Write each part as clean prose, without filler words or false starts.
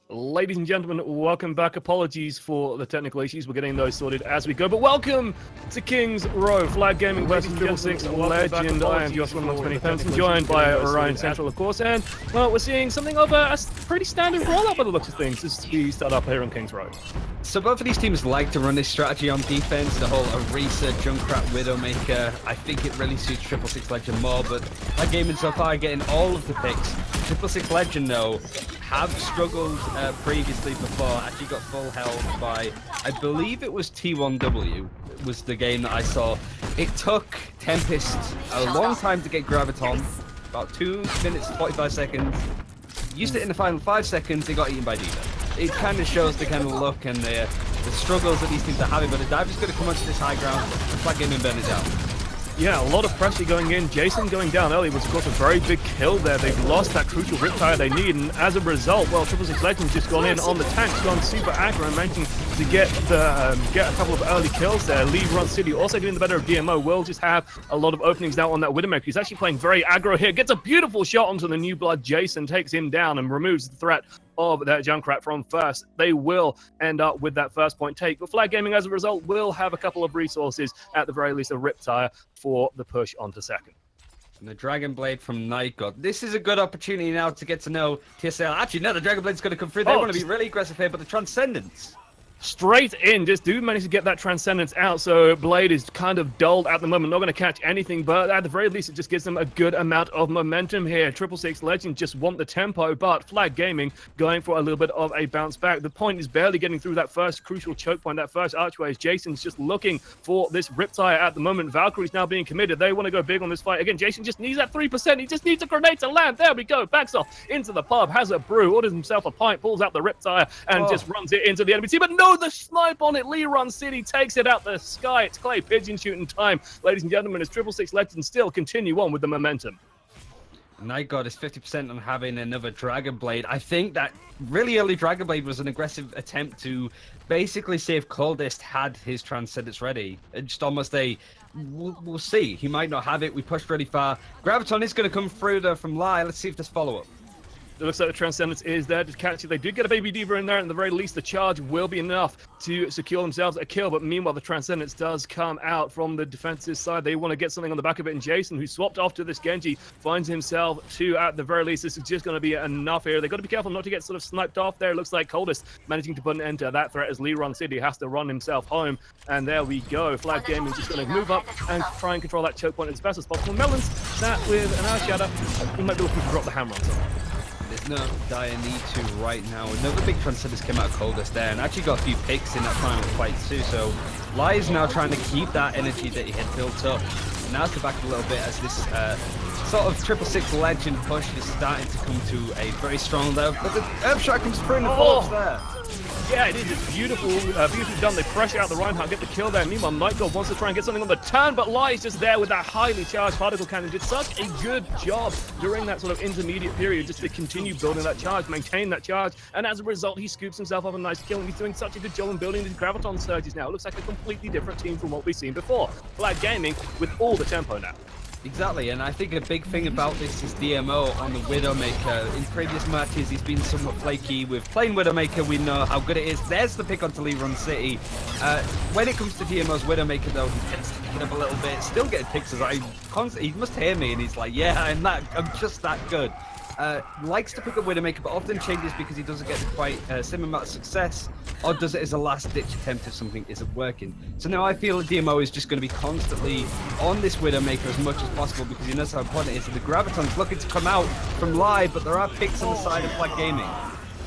Ladies and gentlemen, welcome back. Apologies for the technical issues. We're getting those sorted as we go. But welcome to Kings Row, Flag Gaming versus 666 Legend. I am Joshua 120,000, joined by Ryan Central, of course. And, well, we're seeing something of a pretty standard roll-up by the looks of things as we start up here on Kings Row. So both of these teams like to run this strategy on defense, the whole Orisa, Junkrat, Widowmaker. I think it really suits 666 Legend more, but Flag Gaming so far getting all of the picks. 666 Legend, though, have struggled previously before, actually got full health by, I believe it was T1W, was the game that I saw. It took Tempest a long time to get Graviton, about 2 minutes 45 seconds. Used it in the final 5 seconds, they got eaten by D.Va. It kind of shows the kind of look and the struggles that these teams are having, but the dive is going to come onto this high ground and Flag Gaming burn it down. Yeah, a lot of pressure going in. Jason going down early was, of course, a very big kill there. They've lost that crucial Riptire they need, and as a result, well, 666 Legend's just gone in on the tanks, gone super aggro, and managing to get a couple of early kills there. Leave Run City also getting the better of DMO. Will just have a lot of openings now on that Widowmaker. He's actually playing very aggro here. Gets a beautiful shot onto the New Blood. Jason takes him down and removes the threat of that Junkrat from first. They will end up with that first point take, but Flag Gaming, as a result, will have a couple of resources, at the very least a Riptire, for the push onto second. And the Dragon Blade from Night God. This is a good opportunity now to get to know TSL. Actually, no, the Dragon Blade's going to come through. They want to be really aggressive here, but the Transcendence. Straight in, just do manage to get that Transcendence out, so Blade is kind of dulled at the moment, not going to catch anything, but at the very least it just gives them a good amount of momentum here. 666 Legend just want the tempo, but Flag Gaming going for a little bit of a bounce back. The point is barely getting through that first crucial choke point, that first archway. Jason's just looking for this Riptire at the moment. Valkyrie's now being committed. They want to go big on this fight. Again, Jason just needs that 3%. He just needs a grenade to land. There we go. Backs off into the pub, has a brew, orders himself a pint, pulls out the Riptire, and just runs it into the enemy team. But no, the snipe on it. Lee Run City takes it out the sky. It's Clay Pigeon shooting time, ladies and gentlemen, as 666 Legends still continue on with the momentum. Night God is 50% on having another Dragon Blade. I think that really early Dragon Blade was an aggressive attempt to basically see if Coldest had his Transcendence ready. Just almost we'll see. He might not have it. We pushed really far. Graviton is going to come through there from Lai. Let's see if there's follow-up. It looks like the Transcendence is there to catch it. They did get a Baby D.Va in there, and at the very least, the charge will be enough to secure themselves a kill. But meanwhile, the Transcendence does come out from the defense's side. They want to get something on the back of it, and Jason, who swapped off to this Genji, finds himself two at the very least. This is just going to be enough here. They've got to be careful not to get sort of sniped off there. It looks like Coldest managing to put an end to that threat as Lee Run City has to run himself home. And there we go. Flag Gaming just going to move up and try and control that choke point as best as possible. Melons, that with an Hour Shadow, he might be looking to drop the hammer on something. There's no dire need to right now. Another big Transcendence came out of Coldest there and actually got a few picks in that final fight too. So Lai is now trying to keep that energy that he had built up. And now to back a little bit as this sort of 666 Legend push is starting to come to a very strong level. But the Earth Shot comes through in the follow-ups there. Yeah, it is. It's beautiful. Beautifully done. They pressure out the Reinhardt, get the kill there. Meanwhile, Night God wants to try and get something on the turn, but Lai is just there with that highly charged particle cannon. Did such a good job during that sort of intermediate period just to continue building that charge, maintain that charge, and as a result, he scoops himself up a nice kill, and he's doing such a good job in building these Graviton surges now. It looks like a completely different team from what we've seen before. Flag Gaming with all the tempo now. Exactly, and I think a big thing about this is DMO on the Widowmaker. In previous matches, he's been somewhat flaky. With playing Widowmaker, we know how good it is. There's the pick onto Lee Run City. When it comes to DMO's Widowmaker, though, he tends to pick it up a little bit. Still getting picks as he must hear me, and he's like, yeah, I'm just that good. Likes to pick up Widowmaker, but often changes because he doesn't get quite similar amount of success, or does it as a last-ditch attempt if something isn't working. So now I feel that DMO is just going to be constantly on this Widowmaker as much as possible because he knows how important it is. And the Graviton's looking to come out from live, but there are picks on the side of Flag Gaming.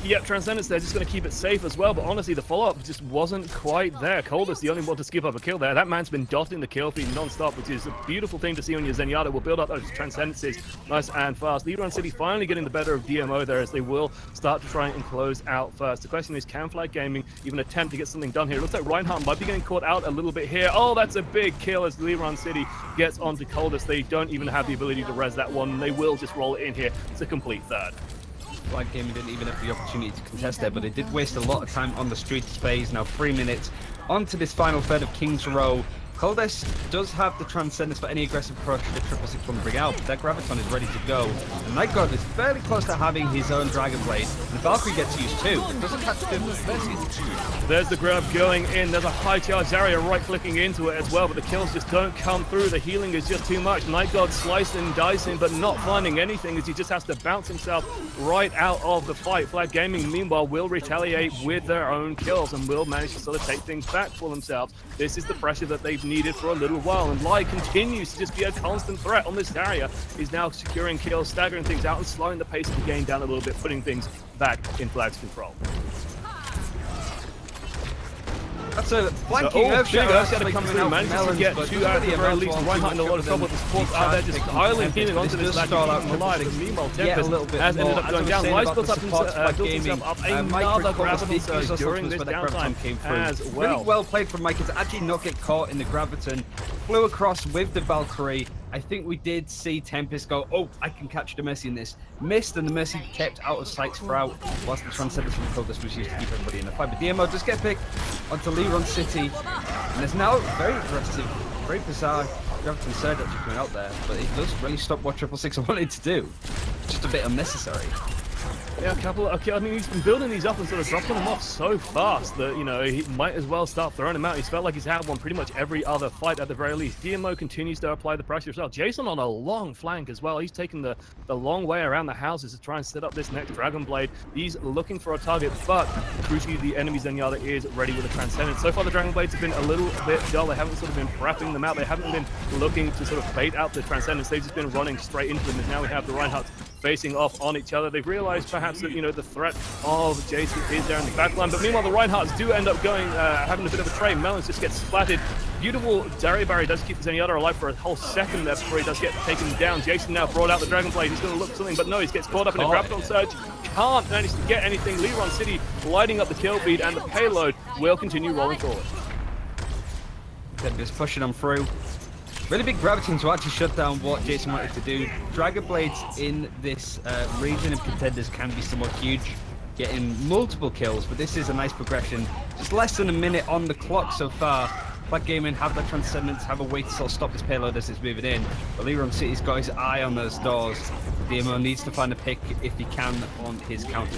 Yep, Transcendence there, just going to keep it safe as well, but honestly, the follow-up just wasn't quite there. Coldest, the only one to skip up a kill there. That man's been dotting the kill feed non-stop, which is a beautiful thing to see on your Zenyatta. Will build up those Transcendences nice and fast. Lee Run City finally getting the better of DMO there as they will start to try and close out first. The question is, can Flag Gaming even attempt to get something done here? It looks like Reinhardt might be getting caught out a little bit here. Oh, that's a big kill as Lee Run City gets onto Coldest. They don't even have the ability to res that one. They will just roll it in here. It's a complete third. Flag Gaming didn't even have the opportunity to contest there, but they did waste a lot of time on the streets phase. Now 3 minutes onto this final third of Kings Row. Coldest does have the Transcendence for any aggressive approach that 666 want to bring out, but that Graviton is ready to go. And Night God is fairly close to having his own Dragon Blade, and the Valkyrie gets used too. It doesn't catch the Mercy. There's the grab going in. There's a high charge. Zarya right-clicking into it as well, but the kills just don't come through. The healing is just too much. Night God slicing and dicing, but not finding anything as he just has to bounce himself right out of the fight. Flag Gaming, meanwhile, will retaliate with their own kills and will manage to sort of take things back for themselves. This is the pressure that they've needed for a little while, and Lai continues to just be a constant threat on this area. He's now securing kills, staggering things out, and slowing the pace of the game down a little bit, putting things back in Flag's control. That's a flanking Earthshatter coming through, manages to get two out at the very least. Reinhardt in a lot of trouble with the supports out there, just piling healing onto this lad, keeping him alive. And meanwhile, Tempest has ended up going down. Lai's built himself up another Graviton surge during this downtime as well. Really well played from Mike to actually not get caught in the Graviton. Flew across with the Valkyrie. I think we did see Tempest go, oh, I can catch the Mercy in this. Missed, and the Mercy kept out of sight throughout, whilst the Transcendence from Coldest was used to keep everybody in the fight. But DMO does get picked onto Liron City, and there's now very aggressive, very bizarre Graviton surge actually coming out there, but it does really stop what 666 wanted to do. Just a bit unnecessary. Yeah, I mean, he's been building these up and sort of dropping them off so fast that, you know, he might as well start throwing them out. He's felt like he's had one pretty much every other fight at the very least. DMO continues to apply the pressure as well. Jason on a long flank as well. He's taken the long way around the houses to try and set up this next Dragon Blade. He's looking for a target, but crucially, the enemy Zenyatta is ready with a Transcendence. So far, the Dragon Blades have been a little bit dull. They haven't sort of been prepping them out. They haven't been looking to sort of bait out the Transcendence. They've just been running straight into them, and now we have the Reinhardt facing off on each other. They've realized perhaps that, you know, the threat of Jason is there in the backline, but meanwhile the Reinhardts do end up going, having a bit of a trade. Melons just gets splatted. Beautiful Zarya Barry does keep Zenyatta alive for a whole second there before he does get taken down. Jason now brought out the Dragon Blade. He's going to look for something, but no, he gets caught up in a Graviton surge. Can't manage to get anything. Liron City lighting up the kill feed, and the payload will continue rolling forward. They're just pushing them through. Really big Graviton to actually shut down what Jason wanted to do. Dragon Blades in this region of Contenders can be somewhat huge, getting multiple kills, but this is a nice progression. Just less than a minute on the clock so far. Flag Gaming have that Transcendence, have a way to sort of stop this payload as it's moving in. But Liron City's got his eye on those doors. DMO needs to find a pick if he can on his counter.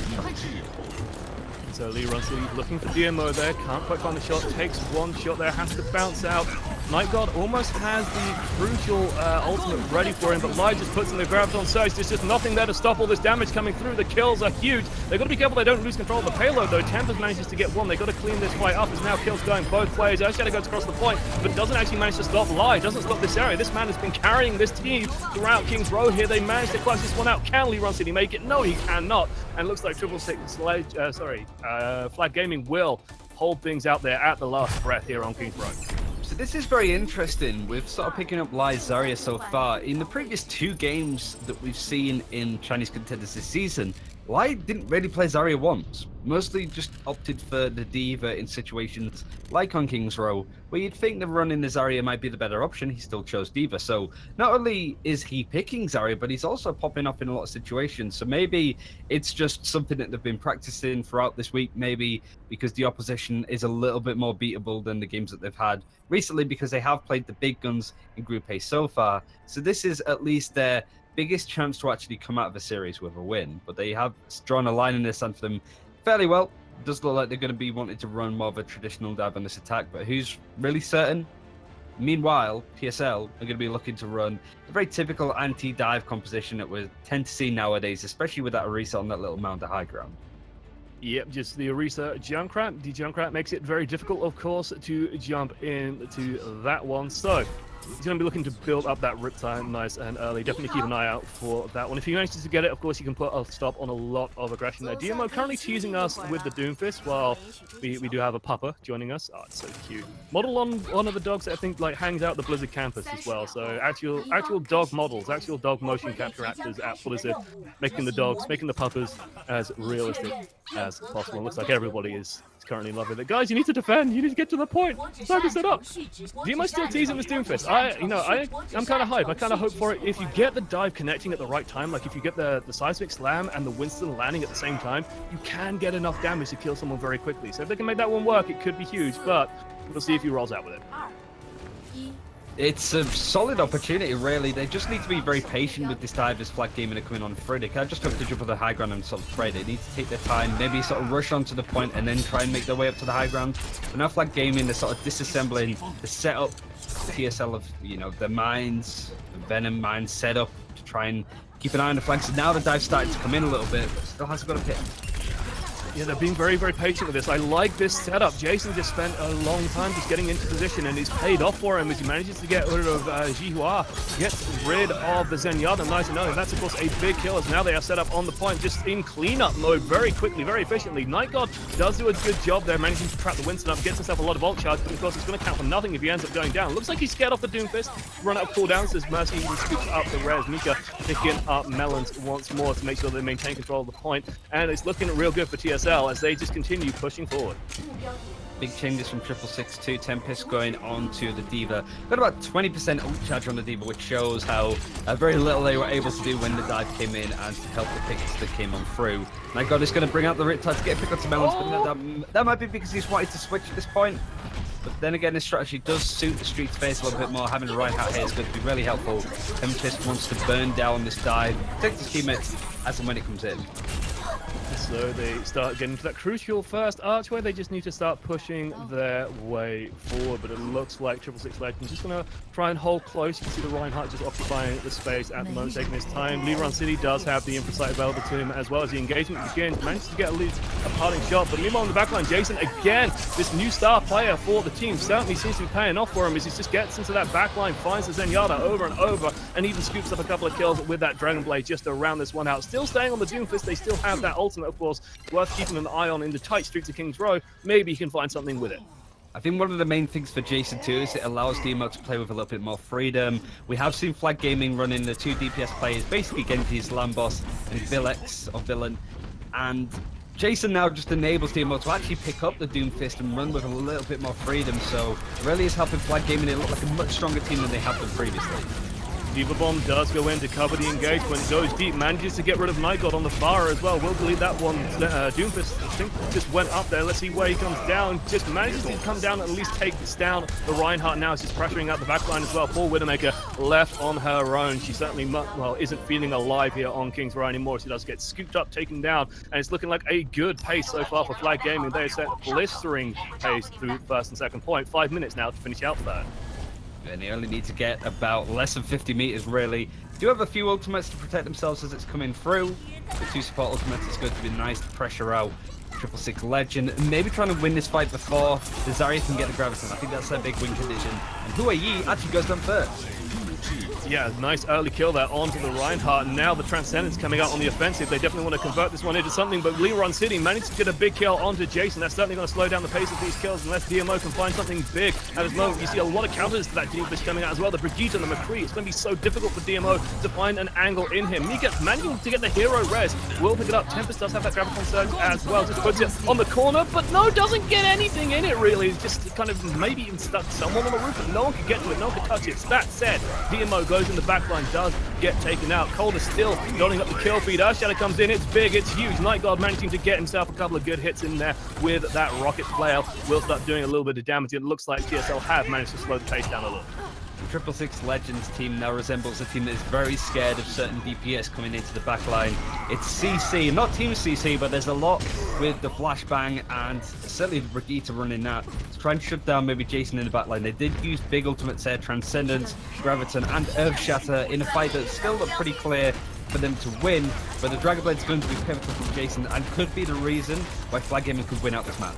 So Liron City looking for DMO there, can't quite find the shot, takes one shot there, has to bounce out. Night God almost has the crucial ultimate ready for him, but Lai just puts in the Graviton surge. There's just nothing there to stop all this damage coming through. The kills are huge. They've got to be careful they don't lose control of the payload though. Tempest manages to get one. They've got to clean this fight up. There's now kills going both ways. Earthshatter goes across the point, but doesn't actually manage to stop Lai. Doesn't stop this area. This man has been carrying this team throughout King's Row here. They managed to clutch this one out. Can Liron City make it? No, he cannot. And looks like 666 Flag Gaming will hold things out there at the last breath here on King's Row. So this is very interesting. We've sort of picking up Lai's Zarya so far. In the previous two games that we've seen in Chinese Contenders this season, Lai didn't really play Zarya once. Mostly just opted for the Diva in situations like on King's Row, where you'd think the run in the Zarya might be the better option. He still chose Diva. So not only is he picking Zarya, but he's also popping up in a lot of situations. So maybe it's just something that they've been practicing throughout this week, maybe because the opposition is a little bit more beatable than the games that they've had recently, because they have played the big guns in Group A so far. So this is at least their biggest chance to actually come out of a series with a win, but they have drawn a line in this and for them fairly well. It does look like they're going to be wanting to run more of a traditional dive on this attack, but who's really certain? Meanwhile, PSL are going to be looking to run a very typical anti-dive composition that we tend to see nowadays, especially with that Orisa on that little mound of high ground. Yep, just the Orisa Junkrat. The Junkrat makes it very difficult, of course, to jump into that one. So he's going to be looking to build up that Riptide nice and early. Definitely keep an eye out for that one. If he manages to get it, of course, you can put a stop on a lot of aggression there. DMO currently teasing us with the Doomfist while we do have a pupper joining us. Oh, it's so cute. Model on one of the dogs that I think like hangs out the Blizzard campus as well. So actual dog models, actual dog motion capture actors at Blizzard, making the dogs, making the puppers as realistic as possible. It looks like everybody is currently in love with it. Guys, you need to defend. You need to get to the point. It's time to set up. DMO still teasing this Doomfist. I'm kind of hype. I kind of hope for it. If you get the dive connecting at the right time, like if you get the seismic slam and the Winston landing at the same time, you can get enough damage to kill someone very quickly. So if they can make that one work, it could be huge, but we'll see if he rolls out with it. It's a solid opportunity, really. They just need to be very patient with this dive as Flag Gaming are coming on through. They can't just hope to jump on the high ground and sort of spray. They need to take their time, maybe sort of rush onto the point and then try and make their way up to the high ground. But now Flag Gaming, they're sort of disassembling the setup, TSL of, you know, their mines, the Venom mines set up to try and keep an eye on the flanks. And now the dive's starting to come in a little bit, but still hasn't got a pit. Yeah, they're being very, very patient with this. I like this setup. Jason just spent a long time just getting into position, and it's paid off for him as he manages to get rid of Jihua, gets rid of the Zenyatta. Nice to know. And that's, of course, a big kill, as now they are set up on the point, just in cleanup mode very quickly, very efficiently. Night God does do a good job there, managing to trap the Winston up, gets himself a lot of ult charge, but of course, it's going to count for nothing if he ends up going down. Looks like he's scared off the Doomfist, run out of cooldowns as Mercy even scoops up the res. Mika picking up Melons once more to make sure they maintain control of the point, and it's looking real good for TSL as they just continue pushing forward. Big changes from 666 to Tempest going on to the D.Va. Got about 20% ult charge on the D.Va, which shows how very little they were able to do when the dive came in and to help the picks that came on through. My God is going to bring out the Riptide to get a pick up to Melons, but that might be because he's wanted to switch at this point. But then again, this strategy does suit the Street's face a little bit more. Having the Reinhardt here is going to be really helpful. Tempest wants to burn down this dive, protect his teammates as and when it comes in. So they start getting to that crucial first archway. They just need to start pushing their way forward. But it looks like 666 Legends just going to try and hold close. You can see the Reinhardt just occupying the space at the moment, taking his time. Liron City does have the Infrasight available to him as well as the engagement begins. Manages to get at least a parting shot. But meanwhile, on the backline, Jason, again, this new star player for the team, certainly seems to be paying off for him as he just gets into that backline, finds the Zenyatta over and over, and even scoops up a couple of kills with that Dragon Blade just to round this one out. Still staying on the Doomfist. They still have that ultimate, of course, worth keeping an eye on in the tight streets of King's Row. Maybe he can find something with it. I think one of the main things for Jason too is it allows DMO to play with a little bit more freedom. We have seen Flag Gaming running the two DPS players, basically Genji's Lambos and Vilex or Villain, and Jason now just enables DMO to actually pick up the Doomfist and run with a little bit more freedom, so really is helping Flag Gaming. It look like a much stronger team than they have done previously. D.Va Bomb does go in to cover the engagement, goes deep, manages to get rid of Night God on the far as well. Will delete that one. Doomfist, I think, just went up there. Let's see where he comes down. Just manages to come down and at least take this down. The Reinhardt now is just pressuring out the backline as well. Poor Widowmaker left on her own. She certainly, isn't feeling alive here on King's Row anymore. She does get scooped up, taken down, and it's looking like a good pace so far for Flag Gaming. They set blistering pace through first and second point. 5 minutes now to finish out third. And they only need to get about less than 50 meters, really. Do have a few ultimates to protect themselves as it's coming through. The two support ultimates is going to be nice to pressure out 666 Legend. And maybe trying to win this fight before the Zarya can get the Graviton. I think that's their big win condition. And Hua Yi actually goes down first. Yeah, nice early kill there onto the Reinhardt. And now the Transcendence coming out on the offensive. They definitely want to convert this one into something, but Liron City managed to get a big kill onto Jason. That's certainly going to slow down the pace of these kills unless DMO can find something big. At this moment, you see a lot of counters to that Doomfist coming out as well. The Brigitte and the McCree. It's going to be so difficult for DMO to find an angle in him. Mika managing to get the hero res. Will pick it up. Tempest does have that Graviton Surge as well. Just puts it on the corner, but no, doesn't get anything in it really. It's just kind of maybe even stuck someone on the roof, but no one can get to it. No one can touch it. That said, DMO goes in the backline, does get taken out. Cold is still building up the kill feed. Earthshadow comes in, it's big, it's huge. Night God managing to get himself a couple of good hits in there with that rocket flail. Will start doing a little bit of damage. It looks like TSL have managed to slow the pace down a little. The 666 Legends team now resembles a team that is very scared of certain DPS coming into the backline. It's CC, not Team CC, but there's a lot with the Flashbang and certainly Brigitte running that to try and shut down maybe Jason in the backline. They did use big ultimates there, Transcendence, Graviton, and Earthshatter in a fight that still looked pretty clear for them to win, but the Dragon Blade is going to be pivotal from Jason and could be the reason why Flag Gaming could win out this match.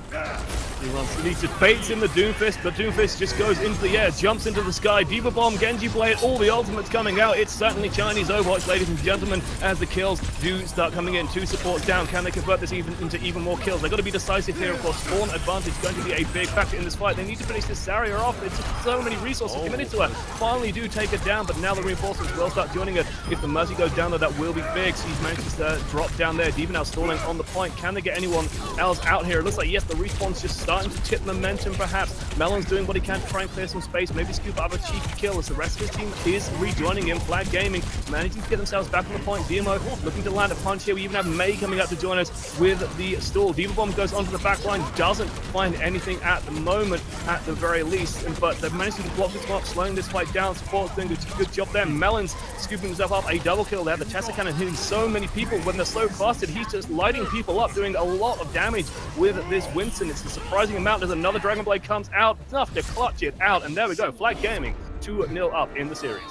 He just baits in the Doomfist, but Doomfist just goes into the air, jumps into the sky. D.Va Bomb, Genji Blade, all the ultimates coming out. It's certainly Chinese Overwatch, ladies and gentlemen, as the kills do start coming in. Two supports down. Can they convert this into even more kills? They've got to be decisive here, of course. Spawn advantage is going to be a big factor in this fight. They need to finish this Zarya off. It's just so many resources committed to her. Finally do take it down, but now the reinforcements will start joining it. If the Mercy goes down, though, that will be big. She's managed to drop down there. D.Va now stalling on the point. Can they get anyone else out here? It looks like, yes, the respawn's just starting to tip momentum, perhaps. Melon's doing what he can to try and clear some space, maybe scoop up a cheeky kill as the rest of his team is rejoining him. Flag Gaming managing to get themselves back on the point. DMO looking to land a punch here. We even have May coming up to join us with the stall. Diva Bomb goes onto the back line, doesn't find anything at the moment, at the very least, but they're managing to block this up, slowing this fight down. Support's doing a good job there. Melon's scooping himself up a double kill there. The Tesla Cannon hitting so many people. When they're slow casted, he's just lighting people up, doing a lot of damage with this Winston. It's a surprising amount as another Dragon Blade comes out, enough to clutch it out, and there we go. Flag Gaming 2-0 up in the series.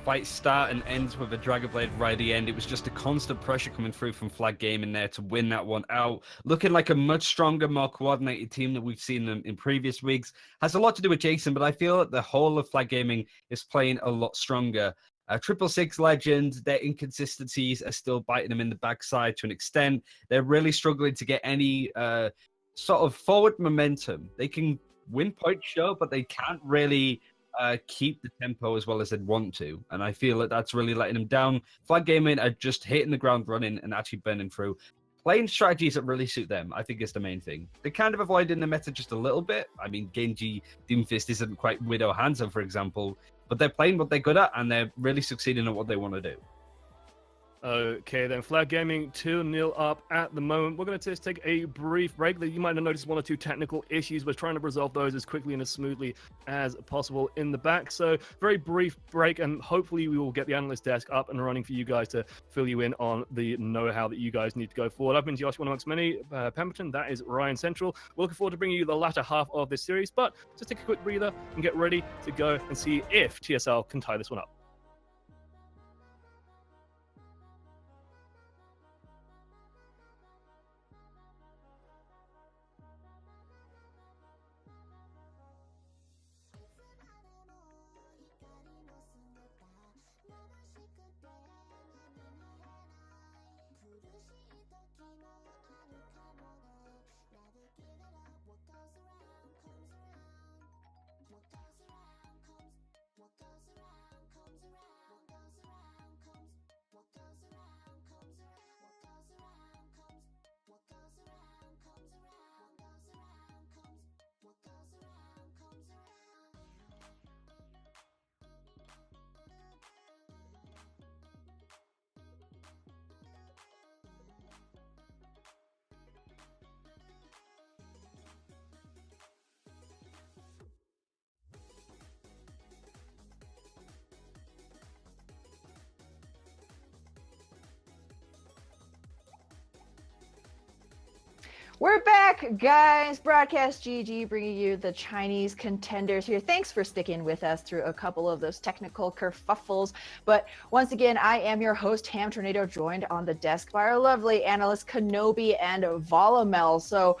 Fight start and ends with a Dragon Blade right at the end. It was just a constant pressure coming through from Flag Gaming there to win that one out. Looking like a much stronger, more coordinated team that we've seen them in previous weeks. Has a lot to do with Jason, but I feel that the whole of Flag Gaming is playing a lot stronger. 666 Legend, their inconsistencies are still biting them in the backside to an extent. They're really struggling to get any sort of forward momentum. They can win points, sure, but they can't really keep the tempo as well as they'd want to. And I feel that that's really letting them down. Flag Gaming are just hitting the ground running and actually burning through. Playing strategies that really suit them, I think, is the main thing. They're kind of avoiding the meta just a little bit. I mean, Genji Doomfist isn't quite Widow Handsome, for example, but they're playing what they're good at and they're really succeeding at what they want to do. Okay, then Flag Gaming 2-0 up at the moment. We're going to just take a brief break. You might have noticed one or two technical issues. We're trying to resolve those as quickly and as smoothly as possible in the back. So very brief break, and hopefully we will get the analyst desk up and running for you guys to fill you in on the know-how that you guys need to go forward. I've been Josh, one amongst many. Pemberton, that is Ryan Central. We're looking forward to bringing you the latter half of this series, but just take a quick breather and get ready to go and see if TSL can tie this one up. We're back, guys. Broadcast.gg bringing you the Chinese contenders here. Thanks for sticking with us through a couple of those technical kerfuffles. But once again, I am your host, Ham Tornado, joined on the desk by our lovely analysts, Kenobi and Volumel. So,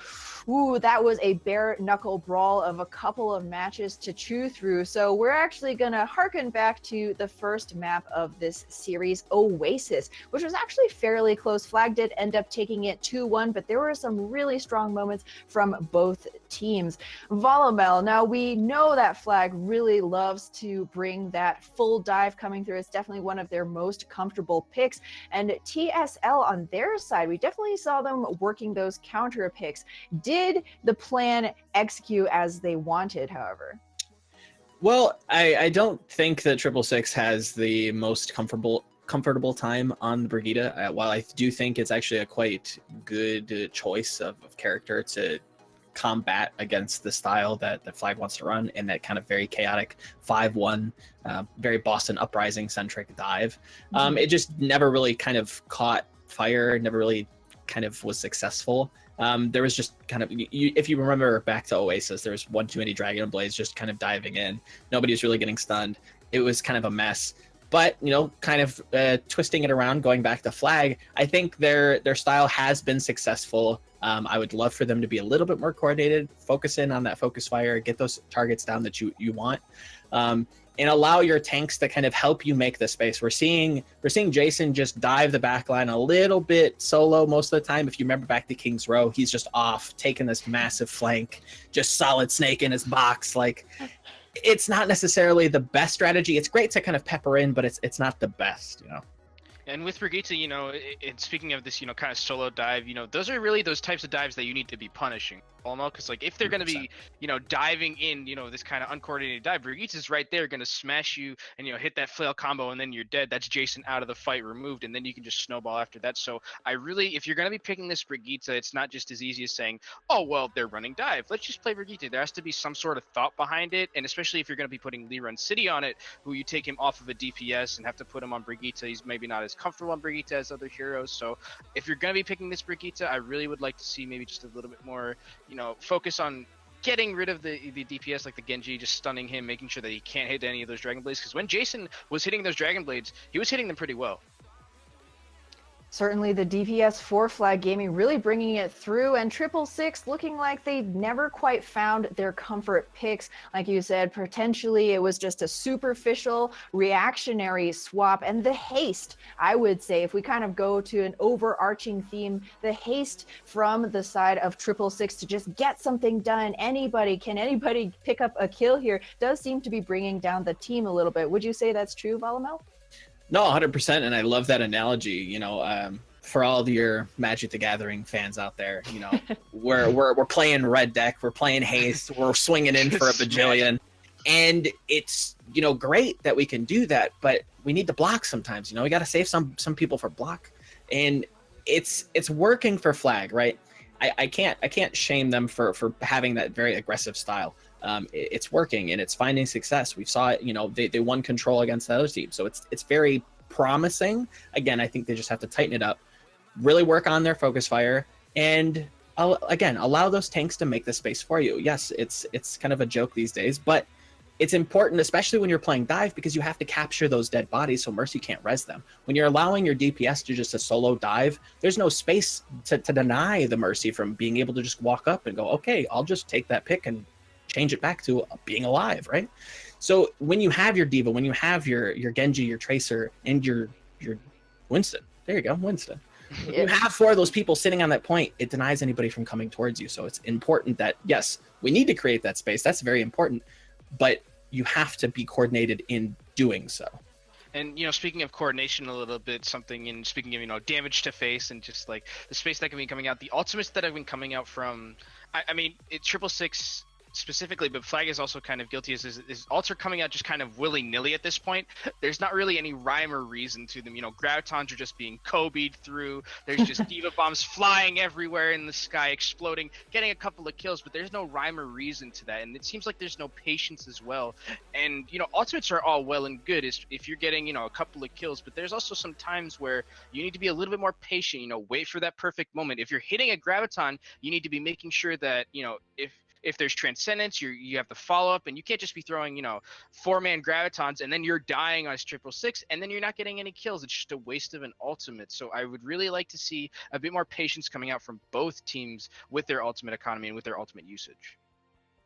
that was a bare knuckle brawl of a couple of matches to chew through. So we're actually going to harken back to the first map of this series, Oasis, which was actually fairly close. Flag did end up taking it 2-1, but there were some really strong moments from both teams. Volumel, now we know that Flag really loves to bring that full dive coming through. It's definitely one of their most comfortable picks. And TSL on their side, we definitely saw them working those counter picks. Did the plan execute as they wanted, however? Well, I don't think that 666 has the most comfortable time on the Brigitte. While I do think it's actually a quite good choice of character to combat against the style that Flag wants to run in that kind of very chaotic 5-1, very Boston Uprising centric dive. It just never really kind of caught fire, never really kind of was successful. There was just kind of, if you remember back to Oasis, there was one too many Dragon Blades just kind of diving in. Nobody was really getting stunned. It was kind of a mess. But, kind of twisting it around, going back to Flag, I think their style has been successful. I would love for them to be a little bit more coordinated, focus in on that focus fire, get those targets down that you want, and allow your tanks to kind of help you make the space. We're seeing Jason just dive the back line a little bit solo most of the time. If you remember back to King's Row, he's just off, taking this massive flank, just solid snake in his box. Like, it's not necessarily the best strategy. It's great to kind of pepper in, but it's not the best, And with Brigitte, speaking of this, kind of solo dive, those are really those types of dives that you need to be punishing. Because like if they're going to be, diving in, this kind of uncoordinated dive, Brigitte is right there going to smash you and, hit that flail combo and then you're dead. That's Jason out of the fight, removed, and then you can just snowball after that. So I really, if you're going to be picking this Brigitte, it's not just as easy as saying, oh, well, they're running dive. Let's just play Brigitte. There has to be some sort of thought behind it. And especially if you're going to be putting Lee Run City on it, who you take him off of a DPS and have to put him on Brigitte. He's maybe not as comfortable on Brigitte as other heroes. So if you're going to be picking this Brigitte, I really would like to see maybe just a little bit more, focus on getting rid of the DPS like the Genji, just stunning him, making sure that he can't hit any of those Dragon Blades. Because when Jason was hitting those Dragon Blades, he was hitting them pretty well. Certainly the DPS for Flag Gaming really bringing it through, and 666 looking like they never quite found their comfort picks. Like you said, potentially it was just a superficial reactionary swap, and the haste, I would say, if we kind of go to an overarching theme, the haste from the side of 666 to just get something done. Can anybody pick up a kill here? Does seem to be bringing down the team a little bit. Would you say that's true, Volamel? No, 100%, and I love that analogy. For all of your Magic the Gathering fans out there, we're playing red deck, we're playing haste, we're swinging in for a bajillion, and it's great that we can do that, but we need to block sometimes. We got to save some people for block, and it's working for Flag, right? I can't shame them for having that very aggressive style. It's working and it's finding success. We saw it, they won control against the other team. So it's very promising. Again, I think they just have to tighten it up, really work on their focus fire, and again, allow those tanks to make the space for you. Yes, it's kind of a joke these days, but it's important, especially when you're playing dive, because you have to capture those dead bodies so Mercy can't res them. When you're allowing your DPS to just a solo dive, there's no space to deny the Mercy from being able to just walk up and go, okay, I'll just take that pick and change it back to being alive, right? So when you have your Diva, when you have your Genji, your Tracer, and your Winston, there you go, Winston. Yeah. You have 4 of those people sitting on that point, it denies anybody from coming towards you. So it's important that, yes, we need to create that space. That's very important. But you have to be coordinated in doing so. And, speaking of coordination a little bit, speaking of, damage to face and just like the space that can be coming out, the ultimates that have been coming out from, I mean, 666 specifically, but Flag is also kind of guilty as ults are coming out just kind of willy-nilly at this point. There's not really any rhyme or reason to them. Gravitons are just being Kobe'd through. There's just Diva bombs flying everywhere in the sky, exploding, getting a couple of kills, but there's no rhyme or reason to that. And it seems like there's no patience as well. And, ultimates are all well and good if you're getting, a couple of kills, but there's also some times where you need to be a little bit more patient, wait for that perfect moment. If you're hitting a Graviton, you need to be making sure that, if there's transcendence, you have to follow up, and you can't just be throwing 4-man Gravitons and then you're dying on 666 and then you're not getting any kills. It's just a waste of an ultimate. So I would really like to see a bit more patience coming out from both teams with their ultimate economy and with their ultimate usage.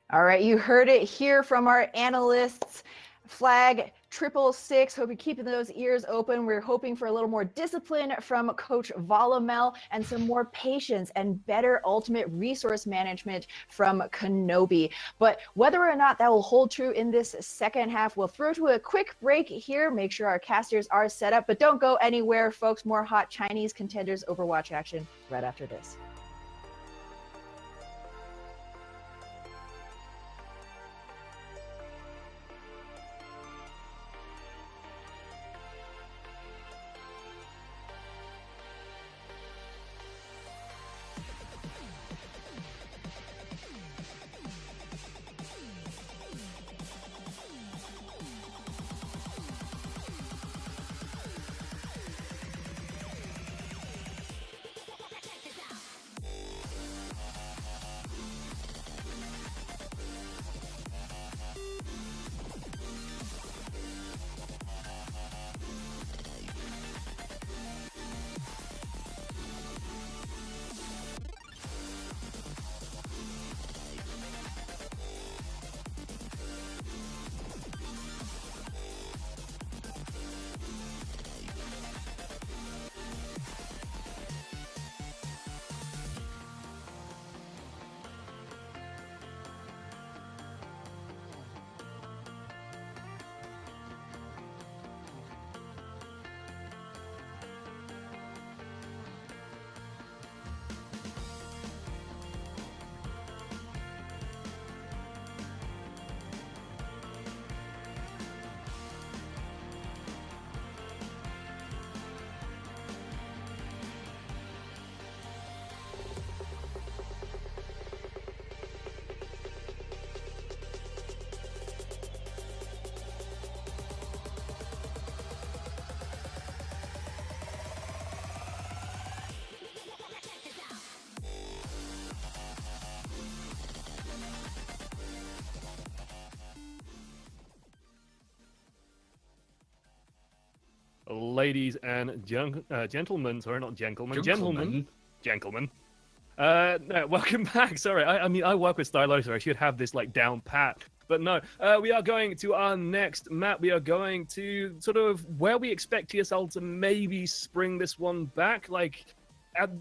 All right, you heard it here from our analysts. Flag 666, hope you're keeping those ears open. We're hoping for a little more discipline from Coach Volamel and some more patience and better ultimate resource management from Kenobi. But whether or not that will hold true in this second half, we'll throw to a quick break here, make sure our casters are set up, but don't go anywhere, folks. More hot Chinese Contenders Overwatch action right after this. ladies and gentlemen. Sorry, not gentlemen. Gentlemen. No, welcome back. Sorry, I mean, I work with Stylosa. I should have this like down pat. But no, we are going to our next map. We are going to sort of where we expect TSL to maybe spring this one back. Like,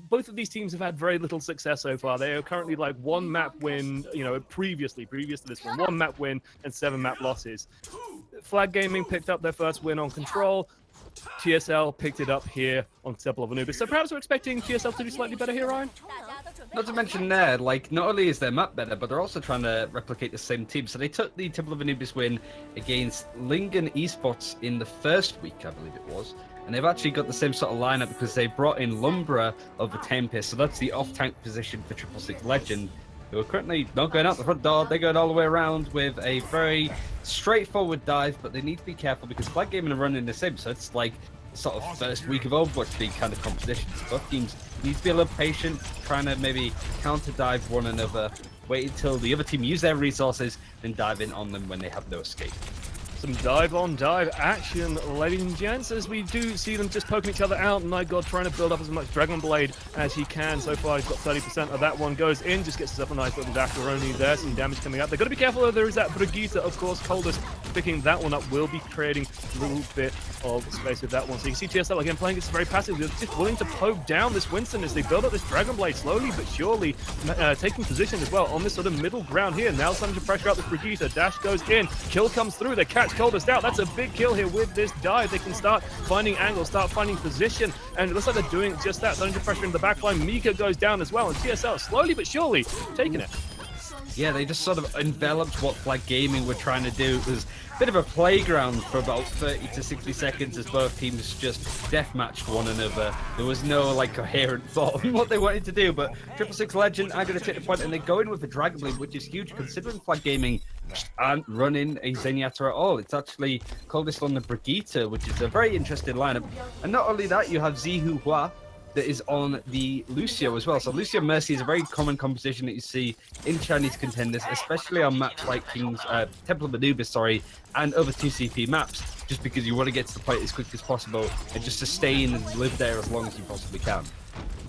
both of these teams have had very little success so far. They are currently like 1 map win, you know, previous to this one, 1 map win and 7 map losses. Flag Gaming picked up their first win on Control. TSL picked it up here on Temple of Anubis. So perhaps we're expecting TSL to do slightly better here, Ryan? Not to mention there, like, not only is their map better, but they're also trying to replicate the same team. So they took the Temple of Anubis win against Lingen Esports in the first week, I believe it was. And they've actually got the same sort of lineup because they brought in Lumbra over Tempest. So that's the off-tank position for 666 Legend, who are currently not going out the front door. They're going all the way around with a very straightforward dive, but they need to be careful because Flag Gaming are running the same. So it's like sort of first week of Overwatch League kind of competitions. Both teams need to be a little patient, trying to maybe counter dive one another, wait until the other team use their resources, then dive in on them when they have no escape. Some dive-on-dive action, ladies and gents, as we do see them just poking each other out. Nightgod trying to build up as much Dragon Blade as he can. So far, he's got 30% of that one. Goes in, just gets himself a nice little Dakaroni there. Some damage coming out. They've got to be careful, though. There is that Brigitte, of course. Coldest picking that one up will be creating a little bit of space with that one. So you can see TSL, again, playing this very passively. They're just willing to poke down this Winston as they build up this Dragon Blade slowly but surely, taking position as well on this sort of middle ground here. Now starting to pressure out this Brigitte. Dash goes in. Kill comes through. They catch Coldest out. That's a big kill here with this dive. They can start finding angles, start finding position, and it looks like they're doing just that. Starting to pressure in the backline. Mika goes down as well, and TSL slowly but surely taking it. Yeah, they just sort of enveloped what Flag Gaming were trying to do. It was a bit of a playground for about 30 to 60 seconds as both teams just deathmatched one another. There was no like coherent thought on what they wanted to do, but 666 Legend are going to take the point and they go in with the Dragon Blade, which is huge considering Flag Gaming aren't running a Zenyatta at all. It's actually Coldest on the Brigitte, which is a very interesting lineup. And not only that, you have Zihu Hua that is on the Lucio as well. So Lucio Mercy is a very common composition that you see in Chinese contenders, especially on maps like Temple of Anubis, and other 2CP maps, just because you want to get to the point as quick as possible and just sustain and live there as long as you possibly can.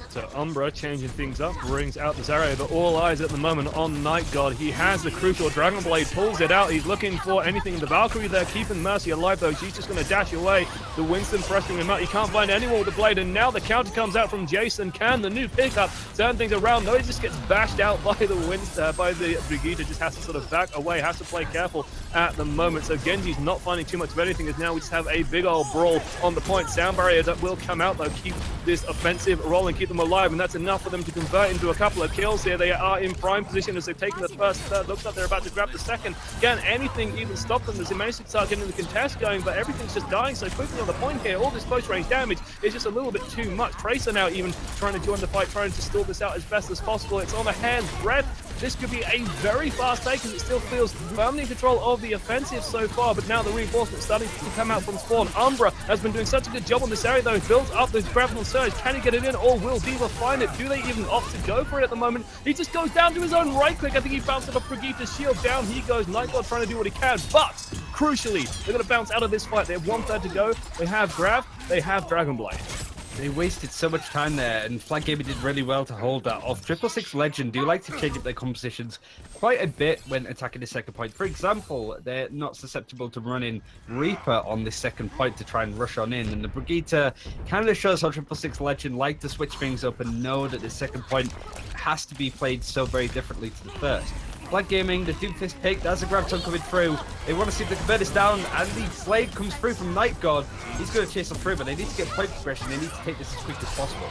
So Umbra changing things up, brings out the Zarya, but all eyes at the moment on Nightgod. He has the crucial Dragon Blade, pulls it out. He's looking for anything. The Valkyrie there, keeping Mercy alive though. She's just going to dash away. The Winston pressing him out. He can't find anyone with the blade, and now the counter comes out from Jason. Can the new pickup turn things around? No, he just gets bashed out by the Winston, by the Brigitte. Just has to sort of back away, has to play careful at the moment. So Genji's not finding too much of anything, as now we just have a big old brawl on the point. Sound barrier that will come out though, keep this offensive rolling, keep them alive, and that's enough for them to convert into a couple of kills here. They are in prime position as they've taken the first third. Looks like they're about to grab the second. Can anything even stop them as they manage to start getting the contest going, but everything's just dying so quickly on the point here. All this close range damage is just a little bit too much. Tracer now even trying to join the fight, trying to stall this out as best as possible. It's on a hand's breadth. This could be a very fast take as it still feels firmly in control of the offensive so far, but now the reinforcements starting to come out from spawn. Umbra has been doing such a good job on this area though. Builds up this gravitational surge. Can he get it in, or will D.Va find it? Do they even opt to go for it at the moment? He just goes down to his own right click. I think he bounced off Brigitte's shield. Down he goes. Nightgod trying to do what he can, but crucially, they're going to bounce out of this fight. They have 1/3 to go. They have Grav. They have Dragon Blade. They wasted so much time there, and Flag Gaming did really well to hold that off. 666 Legend do like to change up their compositions quite a bit when attacking the second point. For example, they're not susceptible to running Reaper on this second point to try and rush on in, and the Brigitte kind of shows how 666 Legend like to switch things up and know that the second point has to be played so very differently to the first. Flag Gaming, the Doomfist pick, there's a Graviton coming through. They want to see if they can bear this down, and the Blade comes through from Nightgod. He's going to chase them through, but they need to get point progression. They need to take this as quick as possible.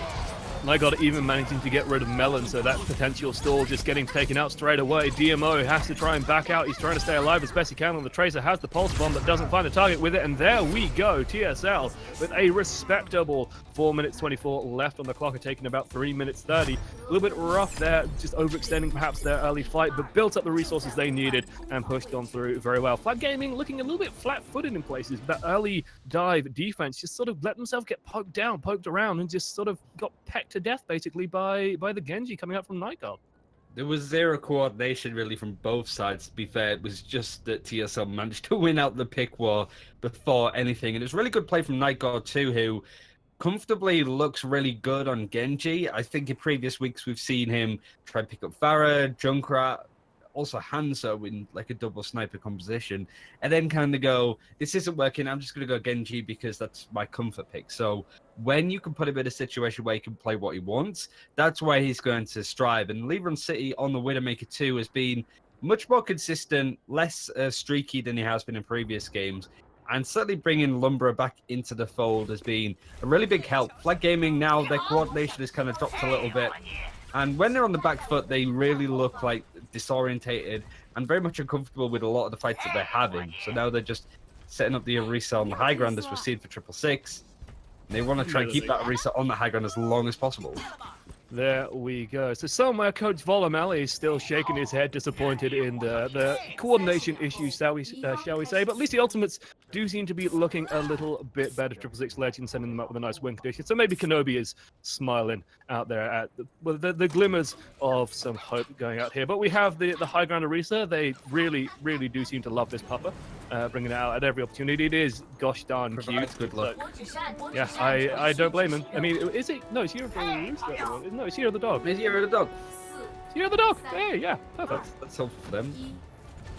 Nightgod even managing to get rid of Melon, so that potential stall just getting taken out straight away. DMO has to try and back out. He's trying to stay alive as best he can, and the Tracer has the pulse bomb but doesn't find a target with it, and there we go. TSL with a respectable 4 minutes 24 left on the clock, taking about 3 minutes 30. A little bit rough there, just overextending perhaps their early fight, but built up the resources they needed and pushed on through very well. Flag Gaming looking a little bit flat-footed in places. That early dive defense just sort of let themselves get poked down, poked around, and just sort of got pecked to death basically by the Genji coming up from Nightgod. There was zero coordination really from both sides, to be fair. It was just that TSL managed to win out the pick war before anything. And it was really good play from Night God too, who comfortably looks really good on Genji. I think in previous weeks we've seen him try and pick up Farah, Junkrat, also Hanzo in like a double sniper composition, and then kind of go, this isn't working, I'm just going to go Genji because that's my comfort pick. So when you can put him in a situation where he can play what he wants, that's where he's going to strive. And Lebron City on the Widowmaker 2 has been much more consistent, less streaky than he has been in previous games. And certainly bringing Lumbra back into the fold has been a really big help. Flag Gaming now, their coordination has kind of dropped a little bit. And when they're on the back foot, they really look like disorientated and very much uncomfortable with a lot of the fights that they're having. So now they're just setting up the Orisa on the high ground as we've seen for 666. And they want to try and keep that Orisa on the high ground as long as possible. There we go. So somewhere Coach Volumali is still shaking his head, disappointed in the coordination issues, shall we say. But at least the Ultimates do seem to be looking a little bit better. 666 Legend sending them up with a nice win condition. So maybe Kenobi is smiling out there at the glimmers of some hope going out here. But we have the high ground Orisa. They really, really do seem to love this pupper, bringing it out at every opportunity. It is gosh darn cute. Good luck. Yeah, I don't blame him. I mean, is it? No, it's Hero for Rooster. No, it's Hero the dog. Is Hero the dog? It's Hero the dog. Hey, yeah, perfect. That's helpful for them.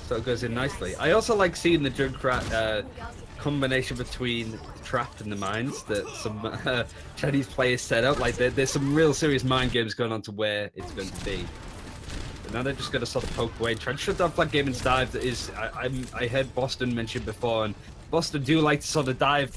So it goes in nicely. I also like seeing the Junkrat combination between the trap and the mines that some Chinese players set up. Like there's some real serious mind games going on to where it's going to be. But now they're just going to sort of poke away, try and shut down Flag Gaming's dive. That is, I heard Boston mention before, and Boston do like to sort of dive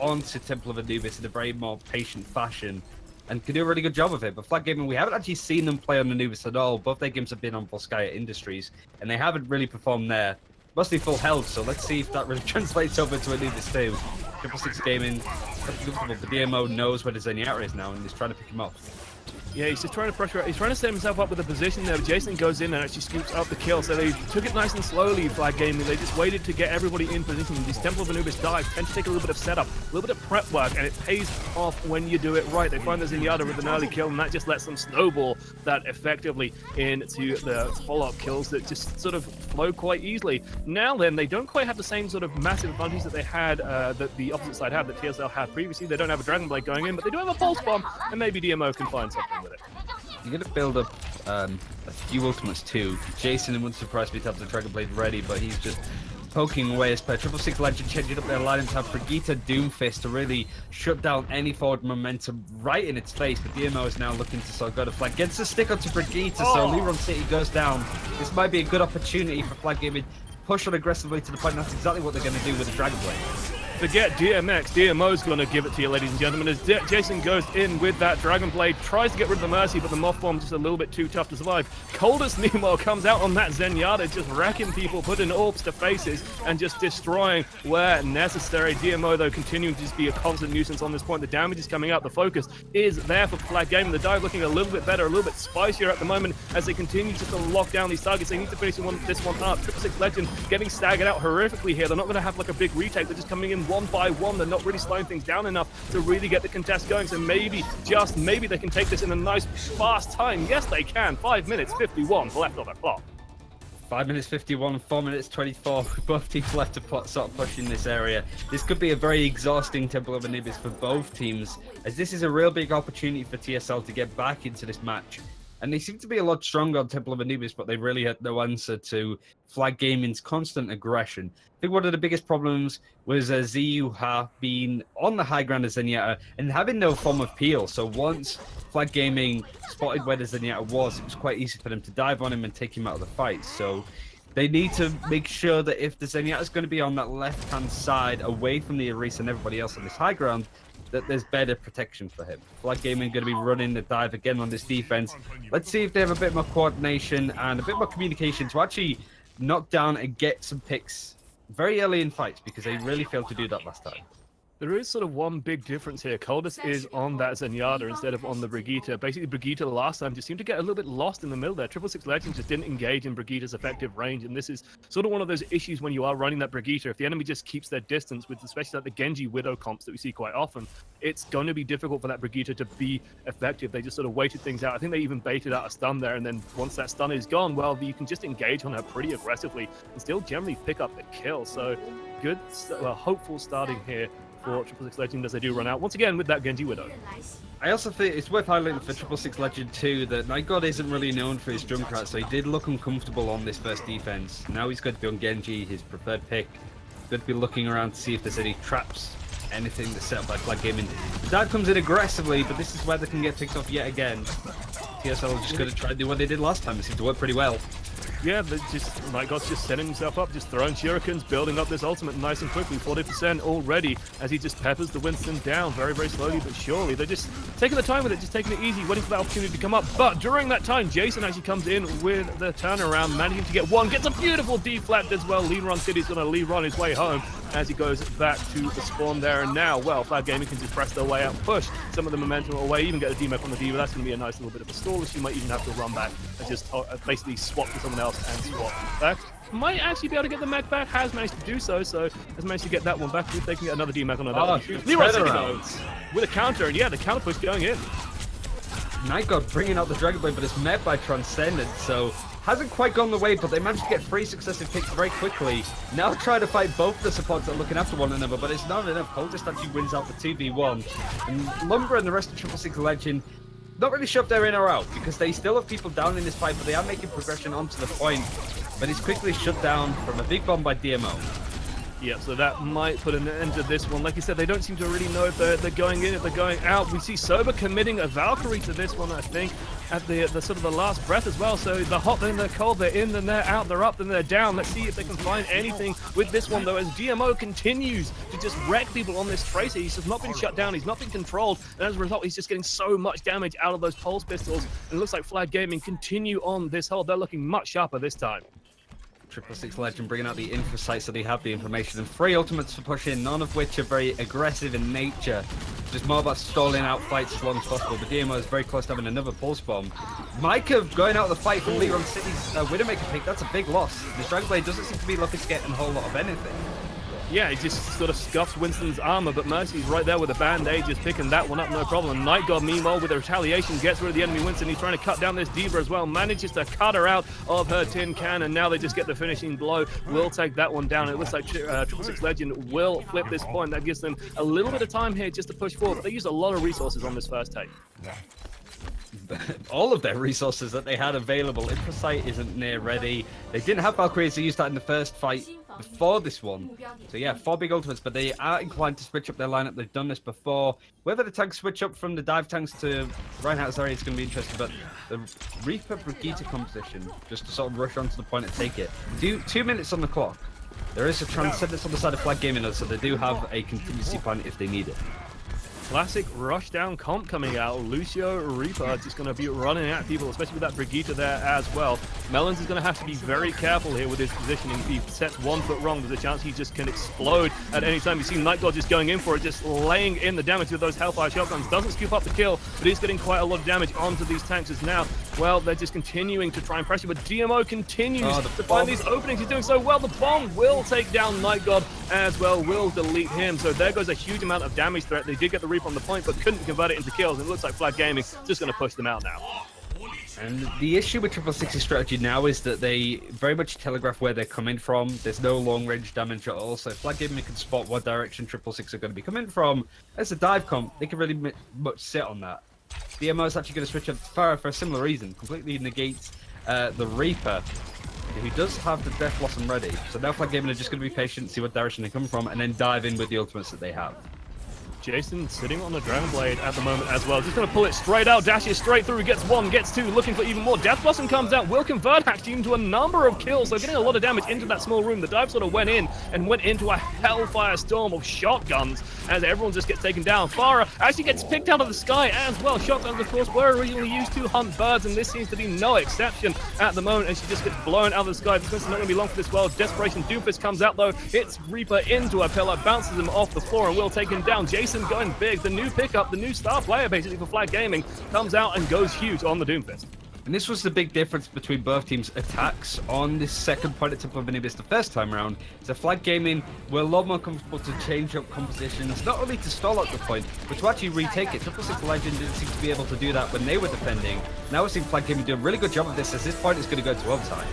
onto Temple of Anubis in a very more patient fashion, and can do a really good job of it. But Flag Gaming, we haven't actually seen them play on Anubis at all. Both their games have been on Volskaya Industries, and they haven't really performed there. Must be full health, so let's see if that really translates over to Anubis too. 666 Gaming, the DMO knows where the Zenyatta is now, and he's trying to pick him up. Yeah, he's just trying to pressure. He's trying to set himself up with a position there. But Jason goes in and actually scoops up the kill. So they took it nice and slowly, Flag Gaming. They just waited to get everybody in position. These Temple of Anubis dives tend to take a little bit of setup, a little bit of prep work, and it pays off when you do it right. They find the Zenyatta with an early kill, and that just lets them snowball that effectively into the follow-up kills that just sort of flow quite easily. Now then, they don't quite have the same sort of massive advantage that they had, that the opposite side had, that TSL had previously. They don't have a Dragon Blade going in, but they do have a Pulse Bomb, and maybe DMO can find something with it. You're going to build up a few ultimates too. Jason wouldn't surprise me to have the Dragon Blade ready, but he's just poking away as per. 666 Legend changing up their line to have Brigitte Doomfist to really shut down any forward momentum right in its face. But DMO is now looking to sort of go to flag. Gets a stick onto Brigitte, so Lebron City goes down. This might be a good opportunity for Flag Gaming to push on aggressively to the point. That's exactly what they're going to do with the Dragon Blade. Forget DMX, DMO's going to give it to you, ladies and gentlemen, as Jason goes in with that Dragon Blade, tries to get rid of the Mercy, but the Moth Bomb's just a little bit too tough to survive. Coldest Nemo comes out on that Zenyatta, just wrecking people, putting orbs to faces, and just destroying where necessary. DMO, though, continuing to just be a constant nuisance on this point. The damage is coming out, the focus is there for Flag Gaming. The dive looking a little bit better, a little bit spicier at the moment as they continue just to lock down these targets. They need to finish this one up. 666 Legend getting staggered out horrifically here. They're not going to have like a big retake, they're just coming in one by one. They're not really slowing things down enough to really get the contest going. So maybe, just maybe, they can take this in a nice fast time. Yes, they can. 5 minutes 51 left on the clock. 5 minutes 51, 4 minutes 24. Both teams left to sort of push in this area. This could be a very exhausting Temple of Anubis for both teams, as this is a real big opportunity for TSL to get back into this match. And they seem to be a lot stronger on Temple of Anubis, but they really had no answer to Flag Gaming's constant aggression. I think one of the biggest problems was Ziyuha being on the high ground as Zenyatta and having no form of peel. So once Flag Gaming spotted where the Zenyatta was, it was quite easy for them to dive on him and take him out of the fight. So they need to make sure that if the Zenyatta is going to be on that left-hand side, away from the Orisa and everybody else on this high ground, that there's better protection for him. Flag Gaming going to be running the dive again on this defense. Let's see if they have a bit more coordination and a bit more communication to actually knock down and get some picks very early in fights, because they really failed to do that last time. There is sort of one big difference here. Coldest is on that Zenyatta instead of on the Brigitte. Basically, Brigitte last time just seemed to get a little bit lost in the middle there. 666 Legends just didn't engage in Brigitte's effective range, and this is sort of one of those issues when you are running that Brigitte. If the enemy just keeps their distance, with especially like the Genji Widow comps that we see quite often, it's going to be difficult for that Brigitte to be effective. They just sort of waited things out. I think they even baited out a stun there, and then once that stun is gone, well, you can just engage on her pretty aggressively and still generally pick up the kill. So good, hopeful starting here for 666 Legend as they do run out once again with that Genji Widow. I also think it's worth highlighting for 666 Legend too that Nightgod isn't really known for his Junkrat, so he did look uncomfortable on this first defense. Now he's going to be on Genji, his preferred pick. Going to be looking around to see if there's any traps, anything that's set up by Flag Gaming. That comes in aggressively, but this is where they can get picked off yet again. TSL are just going to try to do what they did last time. It seemed to work pretty well. Yeah, Nightgod's just setting himself up, just throwing shurikens, building up this ultimate nice and quickly, 40% already, as he just peppers the Winston down very, very slowly but surely. They're just taking the time with it, just taking it easy, waiting for that opportunity to come up. But during that time, Jason actually comes in with the turnaround, managing to get one, gets a beautiful D-flat as well. Lean Run City's going to lean run his way home as he goes back to the spawn there. And now, well, Flag Gaming can just press their way out, push some of the momentum away, even get a DMF on the D, but that's going to be a nice little bit of a stall, as you might even have to run back and just basically swap to someone else and swap back. Might actually be able to get the mech back, has managed to do so, has managed to get that one back. If they can get another D-mech on that. Leroy City goes with a counter, and yeah, the counter push going in. Nightgod bringing out the Dragon Blade, but it's met by Transcendent, so hasn't quite gone the way, but they managed to get 3 successive picks very quickly. Now try to fight both the supports that are looking after one another, but it's not enough. Coldest actually wins out the 2v1. And Lumber and the rest of 666 Legend not really sure if they're in or out, because they still have people down in this fight, but they are making progression onto the point. But it's quickly shut down from a big bomb by DMO. Yeah, so that might put an end to this one. Like you said, they don't seem to really know if they're going in, if they're going out. We see Sober committing a Valkyrie to this one, I think, at the sort of the last breath as well. So they're hot, then they're cold, they're in, then they're out, they're up, then they're down. Let's see if they can find anything with this one, though, as DMO continues to just wreck people on this Tracer. He's just not been shut down, he's not been controlled, and as a result, he's just getting so much damage out of those pulse pistols. And it looks like Flag Gaming continue on this hold. They're looking much sharper this time. 666 Legend bringing out the info sites so they have the information, and 3 ultimates to push in, none of which are very aggressive in nature. Just more about stalling out fights as long as possible. But DMO is very close to having another pulse bomb. Micah going out of the fight from Leron City's Widowmaker pick, that's a big loss. The Dragon Blade doesn't seem to be looking to get a whole lot of anything. Yeah, he just sort of scuffs Winston's armor, but Mercy's right there with a band-aid, just picking that one up, no problem. Nightgod, meanwhile, with a retaliation, gets rid of the enemy Winston. He's trying to cut down this Diva as well, manages to cut her out of her tin can, and now they just get the finishing blow. Will take that one down. It looks like 666 Legend will flip this point. That gives them a little bit of time here just to push forward, but they used a lot of resources on this first take. All of their resources that they had available. Infosight isn't near ready. They didn't have Valkyries, they used that in the first fight before this one. So yeah, 4 big ultimates, but they are inclined to switch up their lineup. They've done this before. Whether the tanks switch up from the dive tanks to Reinhardt's area is going to be interesting, but the Reaper Brigitte composition, just to sort of rush onto the point and take it. 2 minutes on the clock. There is a Transcendence on the side of Flag Gaming, so they do have a contingency plan if they need it. Classic rushdown comp coming out. Lucio Reaper just going to be running at people, especially with that Brigitte there as well. Melons is going to have to be very careful here with his positioning. If he sets 1 foot wrong, there's a chance he just can explode at any time. You see Nightgod just going in for it, just laying in the damage with those Hellfire shotguns. Doesn't scoop up the kill, but he's getting quite a lot of damage onto these tanks as now. Well, they're just continuing to try and pressure, but DMO continues to find these openings. He's doing so well. The bomb will take down Nightgod as well, will delete him. So there goes a huge amount of damage threat. They did get the Reaper on the point, but couldn't convert it into kills. And it looks like Flag Gaming just going to push them out now. And the issue with 666's strategy now is that they very much telegraph where they're coming from. There's no long-range damage at all, so Flag Gaming can spot what direction 666 are going to be coming from. As a dive comp, they can really much sit on that. DMO is actually going to switch up to Farah for a similar reason. Completely negates the Reaper, who does have the Death Blossom ready. So now Flag Gaming are just going to be patient, see what direction they come from, and then dive in with the ultimates that they have. Jason sitting on the Dragon Blade at the moment as well. Just going to pull it straight out, dashes straight through, gets one, gets two, looking for even more. Death Blossom comes out, will convert actually into a number of kills, so getting a lot of damage into that small room. The dive sort of went into a hellfire storm of shotguns as everyone just gets taken down. Farah actually gets picked out of the sky as well. Shotguns, of course, were originally used to hunt birds, and this seems to be no exception at the moment, and she just gets blown out of the sky. This is not going to be long for this world. Desperation Doomfist comes out, though. Hits Reaper into a pillar, bounces him off the floor, and will take him down. Jason going big. The new pickup, the new star player basically for Flag Gaming, comes out and goes huge on the Doomfist. And this was the big difference between both teams' attacks on this second point at Temple of Anubis the first time around. So Flag Gaming were a lot more comfortable to change up compositions, not only to stall at the point, but to actually retake it. 666 Legend didn't seem to be able to do that when they were defending. Now we're seeing Flag Gaming do a really good job of this, as this point is going to go to overtime.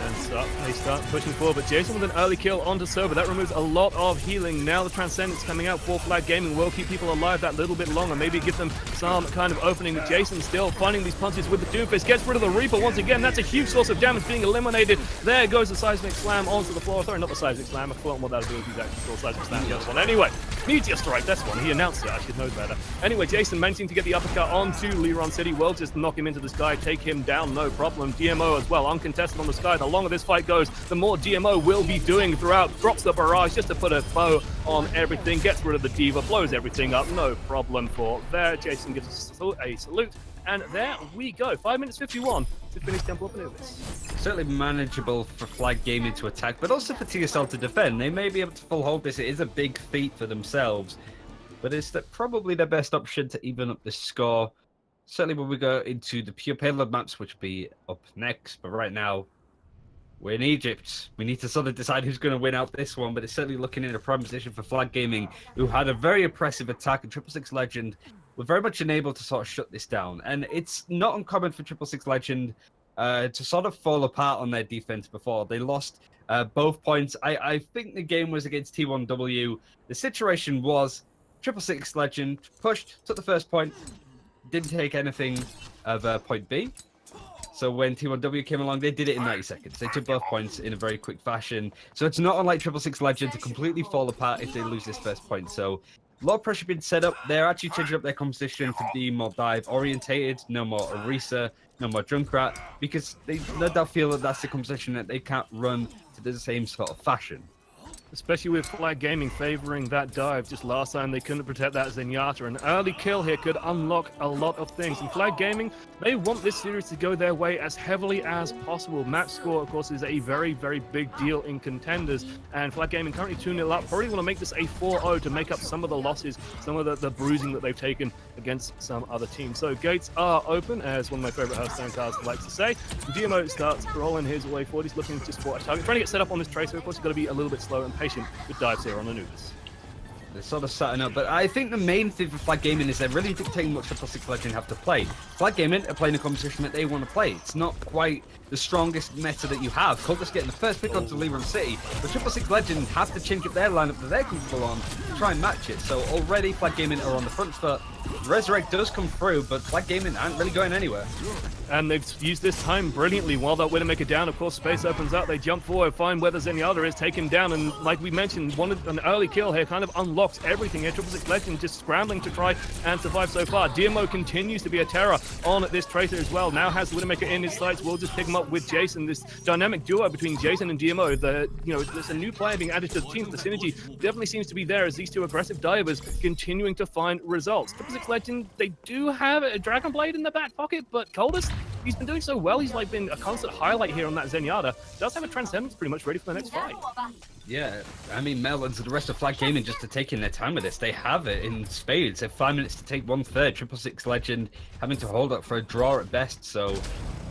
And they start pushing forward, but Jason with an early kill onto Sober. That removes a lot of healing. Now the Transcendence coming out for Flag Gaming will keep people alive that little bit longer. Maybe give them some kind of opening. But Jason still finding these punches with the Doomfist. Gets rid of the Reaper once again. That's a huge source of damage being eliminated. There goes the Seismic Slam onto the floor. Sorry, not the Seismic Slam. I forgot what that was doing. He's actually called Seismic Slam. The other one. Anyway, Meteor Strike. That's one. He announced it. I should know better. Anyway, Jason managing to get the uppercut onto Leron City. Will just knock him into the sky. Take him down. No problem. DMO as well. Uncontested on the sky. The longer this fight goes, the more DMO will be doing throughout. Drops the barrage just to put a bow on everything. Gets rid of the Diva. Blows everything up. No problem for there. Jason gives a salute. And there we go. 5 minutes 51 to finish Temple of Anubis. Certainly manageable for Flag Gaming to attack, but also for TSL to defend. They may be able to full hold this. It is a big feat for themselves, but it's probably their best option to even up the score. Certainly when we go into the pure payload maps, which will be up next. But right now, we're in Egypt. We need to sort of decide who's going to win out this one, but it's certainly looking in a prime position for Flag Gaming, who had a very impressive attack, and 666 Legend were very much enabled to sort of shut this down. And it's not uncommon for 666 Legend to sort of fall apart on their defense before. They lost both points. I think the game was against T1W. The situation was 666 Legend pushed, took the first point, didn't take anything of point B. So when T1W came along, they did it in 90 seconds. They took both points in a very quick fashion. So it's not unlike 666 Legend to completely fall apart if they lose this first point. So a lot of pressure being set up. They're actually changing up their composition to be more dive-orientated, no more Orisa, no more Junkrat, because they no doubt feel that that's the composition that they can't run to the same sort of fashion. Especially with Flag Gaming favoring that dive. Just last time they couldn't protect that Zenyatta. An early kill here could unlock a lot of things. And Flag Gaming, they want this series to go their way as heavily as possible. Match score, of course, is a very, very big deal in Contenders. And Flag Gaming currently 2-0 up. Probably want to make this a 4-0 to make up some of the losses, some of the bruising that they've taken against some other teams. So gates are open, as one of my favorite Hearthstone cards likes to say. DMO starts rolling his way forward. He's looking just for a target. Trying to get set up on this tracer. Of course, he's got to be a little bit slow and patient with dives here on Anubis. They're sort of setting up, but I think the main thing for Flag Gaming is they're really dictating what 666 Legend have to play. Flag Gaming are playing a competition that they want to play. It's not quite the strongest meta that you have. Cultists getting the first pick onto Leron City, but 666 Legend have to change up their lineup that they're comfortable on to try and match it. So already Flag Gaming are on the front foot. Resurrect does come through, but Flag Gaming aren't really going anywhere. And they've used this time brilliantly. While that Widowmaker down, of course, space opens up. They jump forward, find where the Zenyatta is, take him down. And like we mentioned, an early kill here kind of unlocks everything here. 666 Legend just scrambling to try and survive so far. DMO continues to be a terror on this Tracer as well. Now has the Widowmaker in his sights. We'll just pick him up with Jason. This dynamic duo between Jason and DMO. There's a new player being added to the team. The synergy definitely seems to be there as these two aggressive divers continuing to find results. 666 Legend, they do have a Dragon Blade in the back pocket, but Coldest, he's been doing so well. He's like been a constant highlight here on that Zenyatta. Does have a Transcendence pretty much ready for the next fight. Yeah, I mean, Melons and the rest of Flag Gaming just are taking their time with this. They have it in spades. They have 5 minutes to take 1/3. 666 Legend having to hold up for a draw at best. So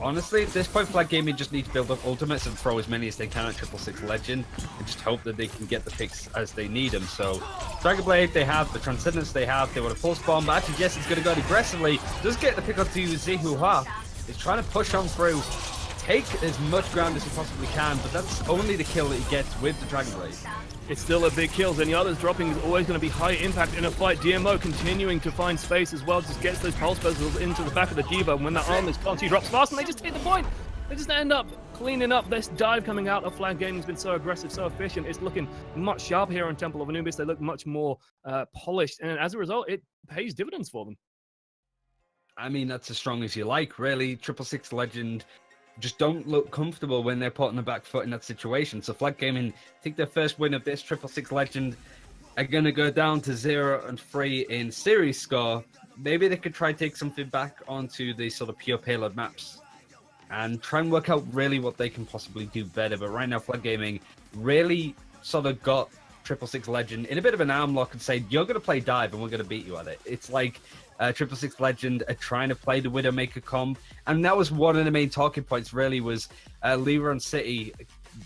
honestly, at this point, Flag Gaming just need to build up ultimates and throw as many as they can at 666 Legend and just hope that they can get the picks as they need them. So Dragon Blade they have, the Transcendence they have, they want to pulse bomb, but actually Jesse's going to go aggressively. Does get the pick onto Zihu. Is trying to push on through, take as much ground as he possibly can, but that's only the kill that he gets with the Dragon Blade. It's still a big kill. Zenyatta's dropping is always going to be high impact in a fight. DMO continuing to find space as well, just gets those pulse vessels into the back of the Diva. And when that arm is gone, she drops fast and they just hit the point. They just end up cleaning up. This dive coming out of Flag Gaming has been so aggressive, so efficient. It's looking much sharper here on Temple of Anubis. They look much more polished, and as a result, it pays dividends for them. I mean, that's as strong as you like, really. 666 Legend just don't look comfortable when they're put on the back foot in that situation. So Flag Gaming, I think their first win of this 666 Legend are going to go down to 0-3 in series score. Maybe they could try to take something back onto the sort of pure payload maps and try and work out really what they can possibly do better. But right now, Flag Gaming really sort of got 666 Legend in a bit of an arm lock and said, you're going to play dive and we're going to beat you at it. It's like 666 Legend are trying to play the Widowmaker comp. And that was one of the main talking points, really, was Leron City,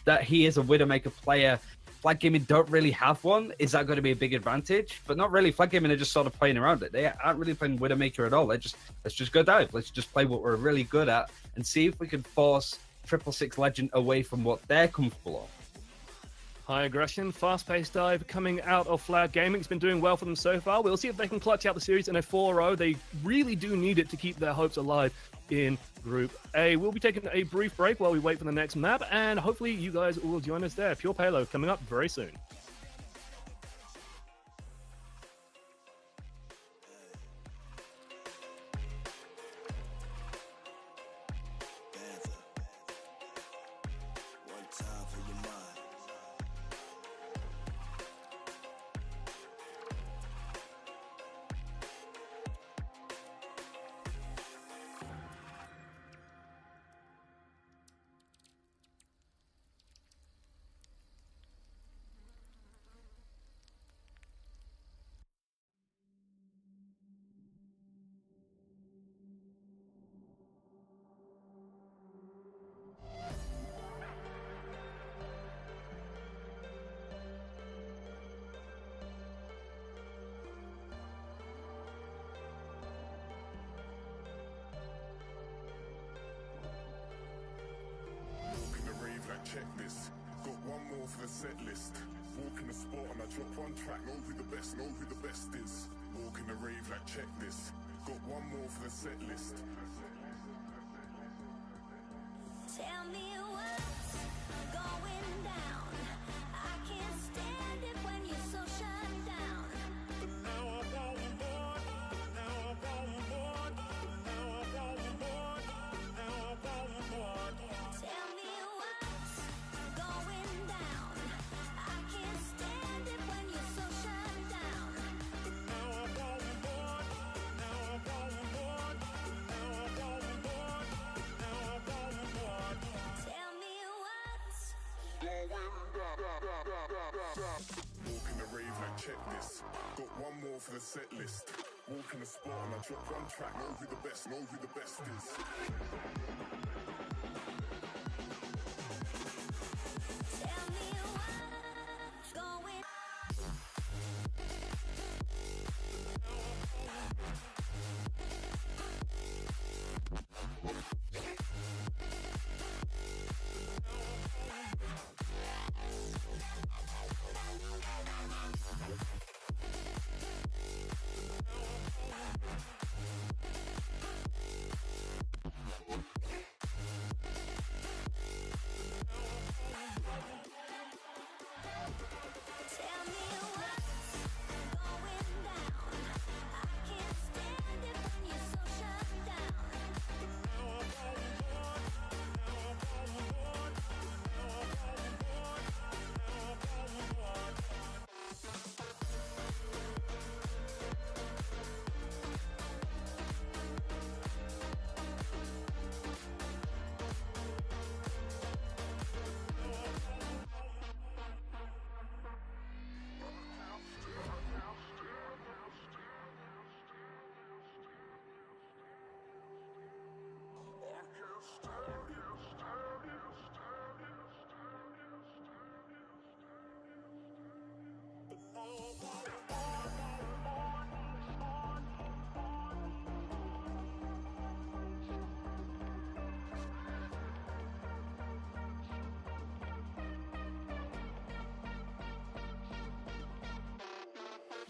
that he is a Widowmaker player. Flag Gaming don't really have one. Is that going to be a big advantage? But not really. Flag Gaming are just sort of playing around it. They aren't really playing Widowmaker at all. Let's just go dive. Let's just play what we're really good at and see if we can force 666 Legend away from what they're comfortable on. High aggression, fast-paced dive coming out of Flag Gaming. It's been doing well for them so far. We'll see if they can clutch out the series in a 4-0. They really do need it to keep their hopes alive in Group A. We'll be taking a brief break while we wait for the next map, and hopefully you guys will join us there. Pure Payload coming up very soon. Checklist, got one more for the set list. Walk in the spot and I drop one track, know who the best is. Walk in the rave like checklist, got one more for the set list. Tell me what's going down. I can't stand it when you're so shut down. But now I want more, now I want more, now I want more, now I want more. Tell me what's going down. I can't stand it when you're so shut down. But now I want more, now I want more, now I want more, now I want more. Tell me what's going down. Walk in the rave like checklist, got one more for the set list. Walk in the spot and I drop one track, know who the best is. Tell me what's going. Tell me what's going down. I can't stand it when you're so shut down. Now I want more, now I want more, now I want more, now I want more.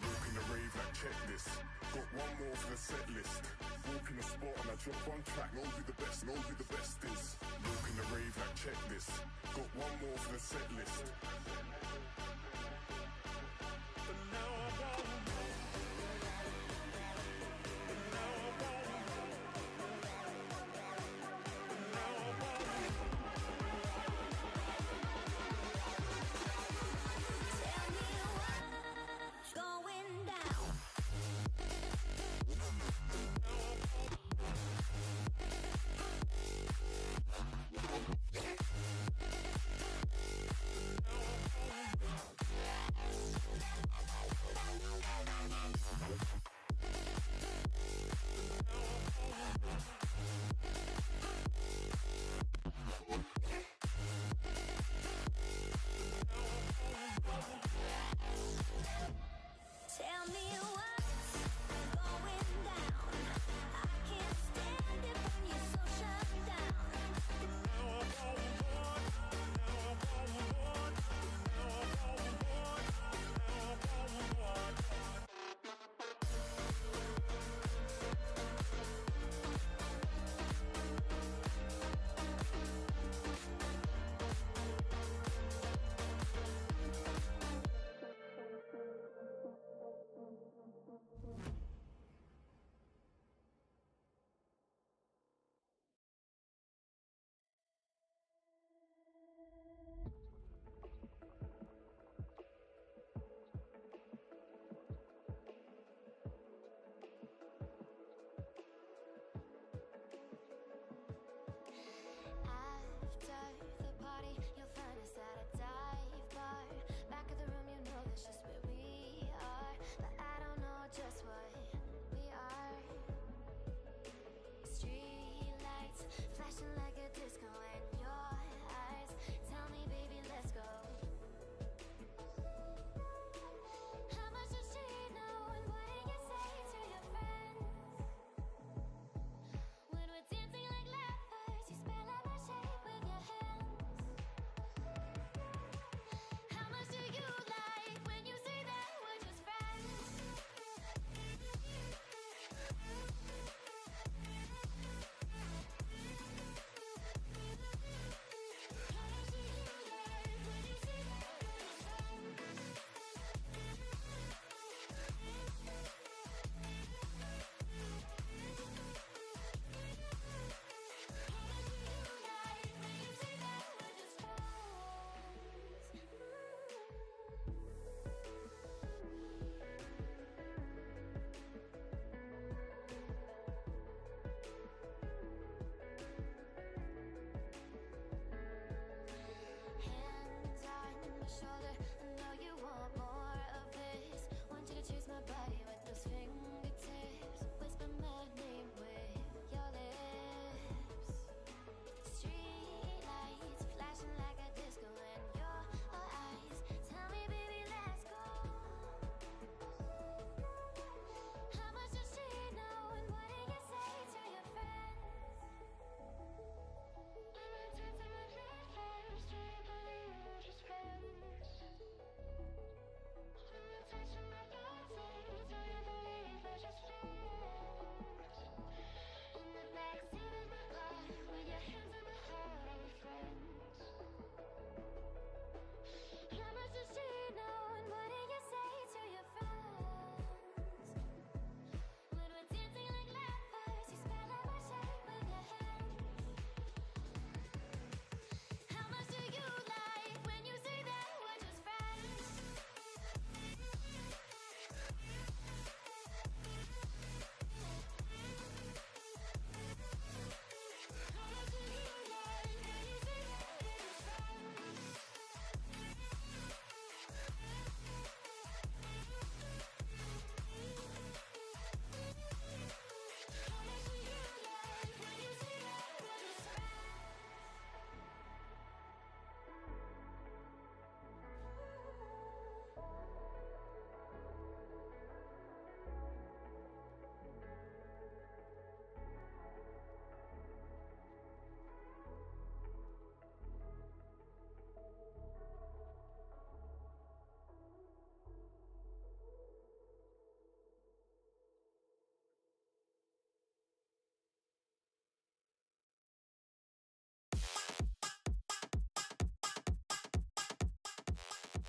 Walk in the rave like checklist, got one more for the set list. Walk in the spot and I drop one track, know who the best is. Walk this. Got one more for the set list. But now I want more. But now I want more. But now I want more. Tell me what's going down.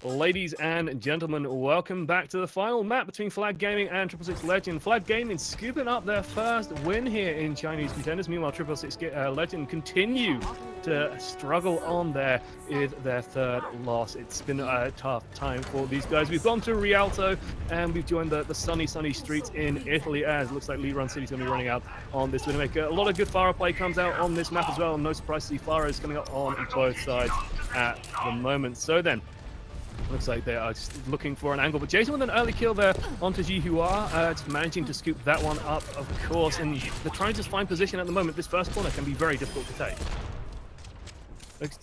Ladies and gentlemen, welcome back to the final map between Flag Gaming and 666 Legend. Flag Gaming scooping up their first win here in Chinese Contenders. Meanwhile, 666 Legend continue to struggle on there with their third loss. It's been a tough time for these guys. We've gone to Rialto and we've joined the sunny streets in Italy, as it looks like Liron City's going to be running out on this Widowmaker. A lot of good Pharah play comes out on this map as well, and no surprise to see Pharah is coming up on both sides at the moment. So then, looks like they are just looking for an angle, but Jason with an early kill there onto Jihua, just managing to scoop that one up, of course, and they're trying to just find position at the moment. This first corner can be very difficult to take.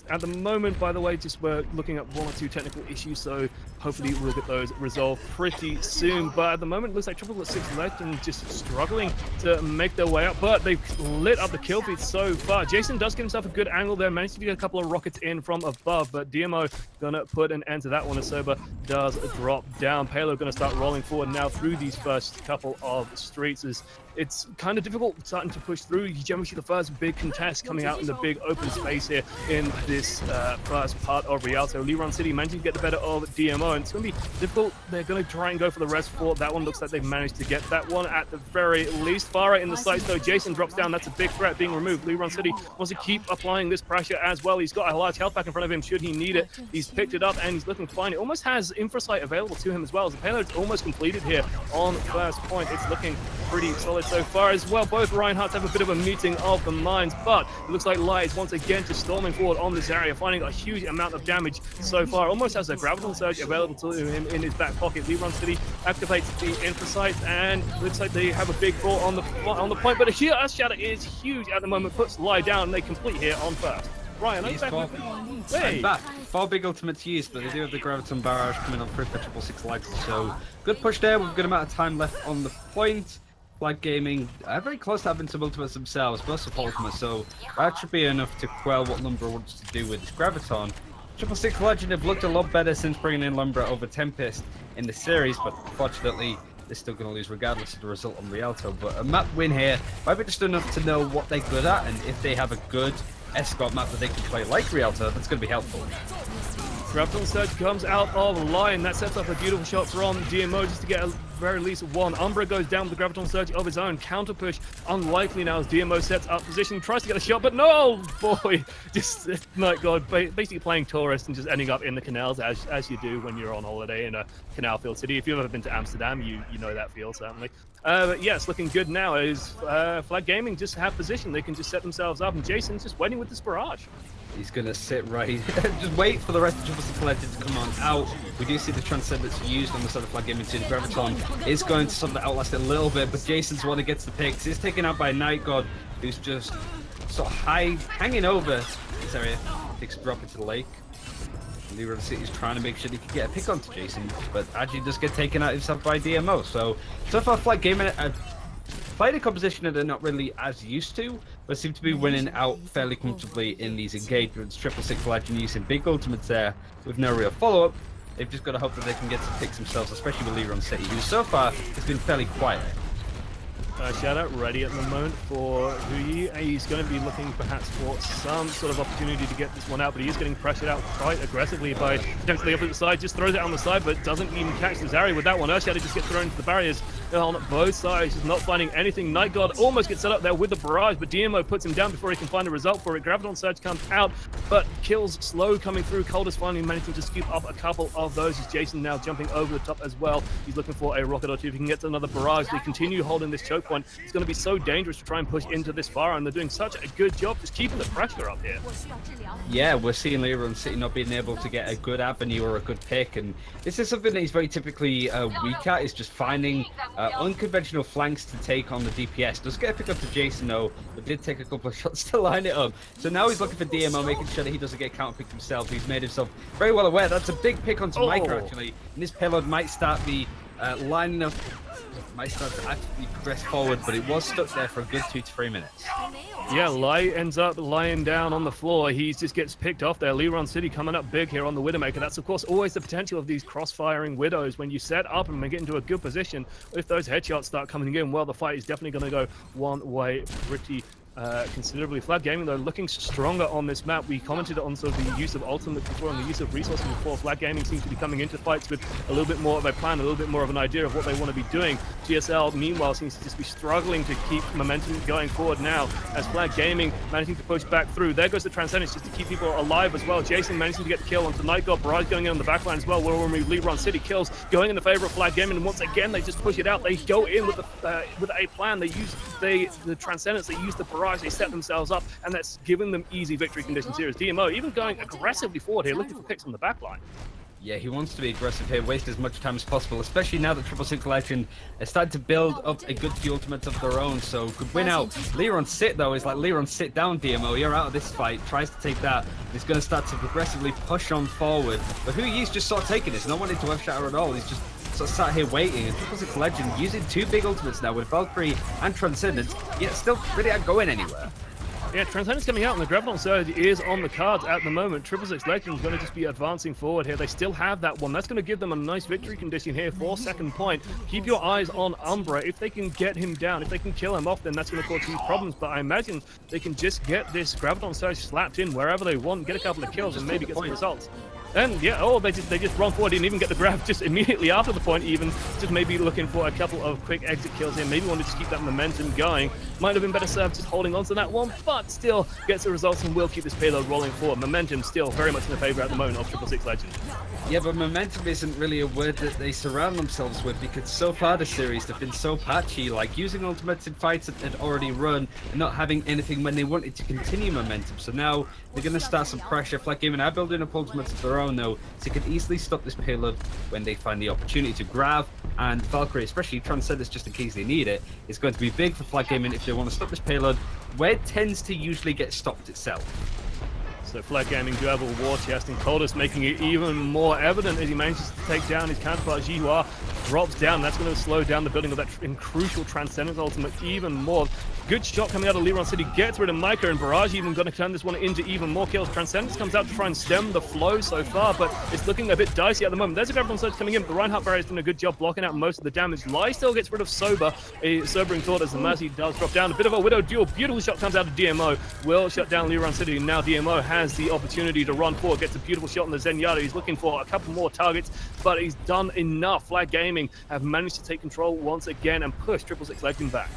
At the moment, by the way, just we're looking at 1 or 2 technical issues, so hopefully we'll get those resolved pretty soon. But at the moment, it looks like 666 Legend just struggling to make their way up, but they've lit up the kill feed so far. Jason does get himself a good angle there, managed to get a couple of rockets in from above, but DMO gonna put an end to that one as Soba does drop down. Payload gonna start rolling forward now through these first couple of streets. As it's kind of difficult starting to push through. You generally see the first big contest coming out in the big open space here in this first part of Rialto. Liron City managing to get the better of DMO, and it's going to be difficult. They're going to try and go for the rest for that one. Looks like they've managed to get that one at the very least. Pharah in the sights though. Jason drops down. That's a big threat being removed. Liron City wants to keep applying this pressure as well. He's got a large health pack in front of him should he need it. He's picked it up and he's looking fine. It almost has Infrasight available to him as well, as the payload's almost completed here on first point. It's looking pretty solid so far as well. Both Reinhardts have a bit of a meeting of the minds, but it looks like Lai is once again just storming forward on this area, finding a huge amount of damage so far. Almost has a Graviton Surge available to him in his back pocket. Liron City activates the Infrasight, and looks like they have a big throw on the point, but here Earth Shatter is huge at the moment, puts Lai down, and they complete here on first. Ryan, are you back with me? Hey. I'm back. 4 big ultimates used, but they do have the Graviton Barrage coming on through for 666 Legend, so good push there with a good amount of time left on the point. Flag Gaming very close to having some ultimates themselves, both of ultimates, so that should be enough to quell what Lumbra wants to do with this Graviton. 666 Legend have looked a lot better since bringing in Lumbra over Tempest in the series, but unfortunately they're still going to lose regardless of the result on Rialto. But a map win here might be just enough to know what they're good at, and if they have a good escort map that they can play like Rialto, that's going to be helpful. Graviton Surge comes out of line. That sets up a beautiful shot from DMO just to get a very least one. Umbra goes down with the Graviton Surge of his own. Counter push unlikely now as DMO sets up position, tries to get a shot, but no, boy, just my God, basically playing tourist and just ending up in the canals as you do when you're on holiday in a canal-filled city. If you've ever been to Amsterdam, you know that feel certainly. But yes, looking good now is Flag Gaming just have position. They can just set themselves up, and Jason's just waiting with this barrage. He's going to sit right, just wait for the rest of 666 Legend to come on out. We do see the Transcendence used on the side of Flag Gaming too. Graviton is going to sort of outlast it a little bit, but Jason's one that gets the picks. He's taken out by Night God, who's just sort of hanging over this area. Takes a drop into the lake. Liron City is trying to make sure he can get a pick onto Jason, but actually does get taken out himself by DMO. So far Flag Gaming played a composition that they're not really as used to, but seem to be winning out fairly comfortably in these engagements. 666 Legend using big ultimates there with no real follow-up. They've just got to hope that they can get some picks themselves, especially with Liron City, who so far has been fairly quiet. Shout out ready at the moment for Huyi. He's going to be looking perhaps for some sort of opportunity to get this one out, but he is getting pressured out quite aggressively by potentially the opposite side. Just throws it on the side, but doesn't even catch the Zarya with that one. Earthshadow just gets thrown into the barriers on both sides, just not finding anything. Night God almost gets set up there with the barrage, but DMO puts him down before he can find a result for it. Graviton Surge comes out, but kills slow coming through. Coldest finally managing to scoop up a couple of those. As Jason now jumping over the top as well. He's looking for a rocket or two. If he can get to another barrage, they continue holding this choke point. It's going to be so dangerous to try and push into this far, and they're doing such a good job just keeping the pressure up here. Yeah, we're seeing Liron City not being able to get a good avenue or a good pick, and this is something that he's very typically weak at, is just finding unconventional flanks to take on the DPS. Does get a pick up to Jason though, but did take a couple of shots to line it up. So now he's looking for DMO, making sure that he doesn't get counter-picked himself. He's made himself very well aware. That's a big pick onto Micro actually, and this payload might start the lining up. Might start to actively progress forward, but it was stuck there for a good 2 to 3 minutes. Yeah, Lai ends up lying down on the floor. He just gets picked off there. Liron City coming up big here on the Widowmaker. That's, of course, always the potential of these cross-firing Widows. When you set up and get into a good position, if those headshots start coming in, well, the fight is definitely going to go one way pretty considerably. Flag Gaming, though, looking stronger on this map. We commented on sort of the use of ultimate before and the use of resources before. Flag Gaming seems to be coming into fights with a little bit more of a plan, a little bit more of an idea of what they want to be doing. GSL, meanwhile, seems to just be struggling to keep momentum going forward now, as Flag Gaming managing to push back through. There goes the Transcendence just to keep people alive as well. Jason managing to get the kill onto Night God. Barrage going in on the backline as well. We'll remove Leron City kills going in the favor of Flag Gaming, and once again they just push it out. They go in with a plan. They use the Transcendence, they use the barrage, they set themselves up, and that's giving them easy victory conditions here as DMO even going aggressively forward here, looking for picks on the backline. Yeah, he wants to be aggressive here, waste as much time as possible, especially now that 666 Legend has started to build up a good few ultimates of their own, so could win out. Leron sit, though, is like, Leron, sit down, DMO, you're out of this fight, tries to take that. He's going to start to progressively push on forward, but who he's just sort of taking this, no one into F-Shatter at all, he's just sort of sat here waiting, and 666 Legend using two big ultimates now with Valkyrie and Transcendence, yet still really aren't going anywhere. Yeah, Transcendence coming out, and the Graviton Surge is on the cards at the moment. 666 Legends going to just be advancing forward here. They still have that one. That's going to give them a nice victory condition here for second point. Keep your eyes on Umbra. If they can get him down, if they can kill him off, then that's going to cause huge problems. But I imagine they can just get this Graviton Surge slapped in wherever they want, get a couple of kills, and maybe get some results. And yeah, they just run forward, didn't even get the grab just immediately after the point even. Just maybe looking for a couple of quick exit kills here. Maybe wanted to keep that momentum going. Might have been better served just holding on to that one, but still gets the results and will keep this payload rolling forward. Momentum still very much in the favor at the moment of 666 Legend. Yeah, but momentum isn't really a word that they surround themselves with, because so far the series have been so patchy, like using ultimates in fights that had already run and not having anything when they wanted to continue momentum. So now they're going to start some pressure. Flag Gaming are building up ultimates of their own, though, so they can easily stop this payload when they find the opportunity to grab. And Valkyrie, especially Transcendence, just in case they need it, is going to be big for Flag Gaming if they want to stop this payload, where it tends to usually get stopped itself. So Flag Gaming do have a war chest, and Coldest making it even more evident as he manages to take down his counterpart. Jihua drops down. That's going to slow down the building of that crucial Transcendence ultimate even more. Good shot coming out of Leron City, gets rid of Micah, and Barrage even going to turn this one into even more kills. Transcendence comes out to try and stem the flow so far, but it's looking a bit dicey at the moment. There's a Graviton Surge coming in, but the Reinhardt barrier is doing a good job blocking out most of the damage. Lai still gets rid of Sober, a sobering thought as the Mercy does drop down. A bit of a Widow duel. Beautiful shot comes out of DMO. Will shut down Leron City, and now DMO has the opportunity to run forward. Gets a beautiful shot on the Zenyatta. He's looking for a couple more targets, but he's done enough. Flag Gaming have managed to take control once again and push 666 Legend back.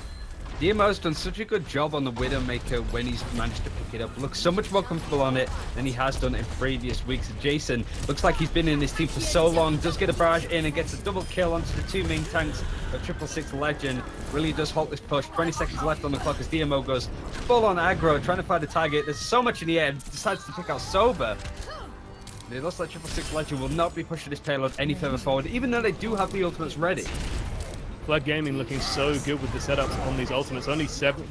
DMO's done such a good job on the Widowmaker when he's managed to pick it up. Looks so much more comfortable on it than he has done in previous weeks. Jason looks like he's been in this team for so long, does get a barrage in and gets a double kill onto the two main tanks of 666 Legend. Really does halt this push. 20 seconds left on the clock as DMO goes full on aggro, trying to find a target. There's so much in the air, decides to pick out Sober. It looks like 666 Legend will not be pushing this payload any further forward, even though they do have the ultimates ready. Flag Gaming looking so good with the setups on these ultimates. Only 7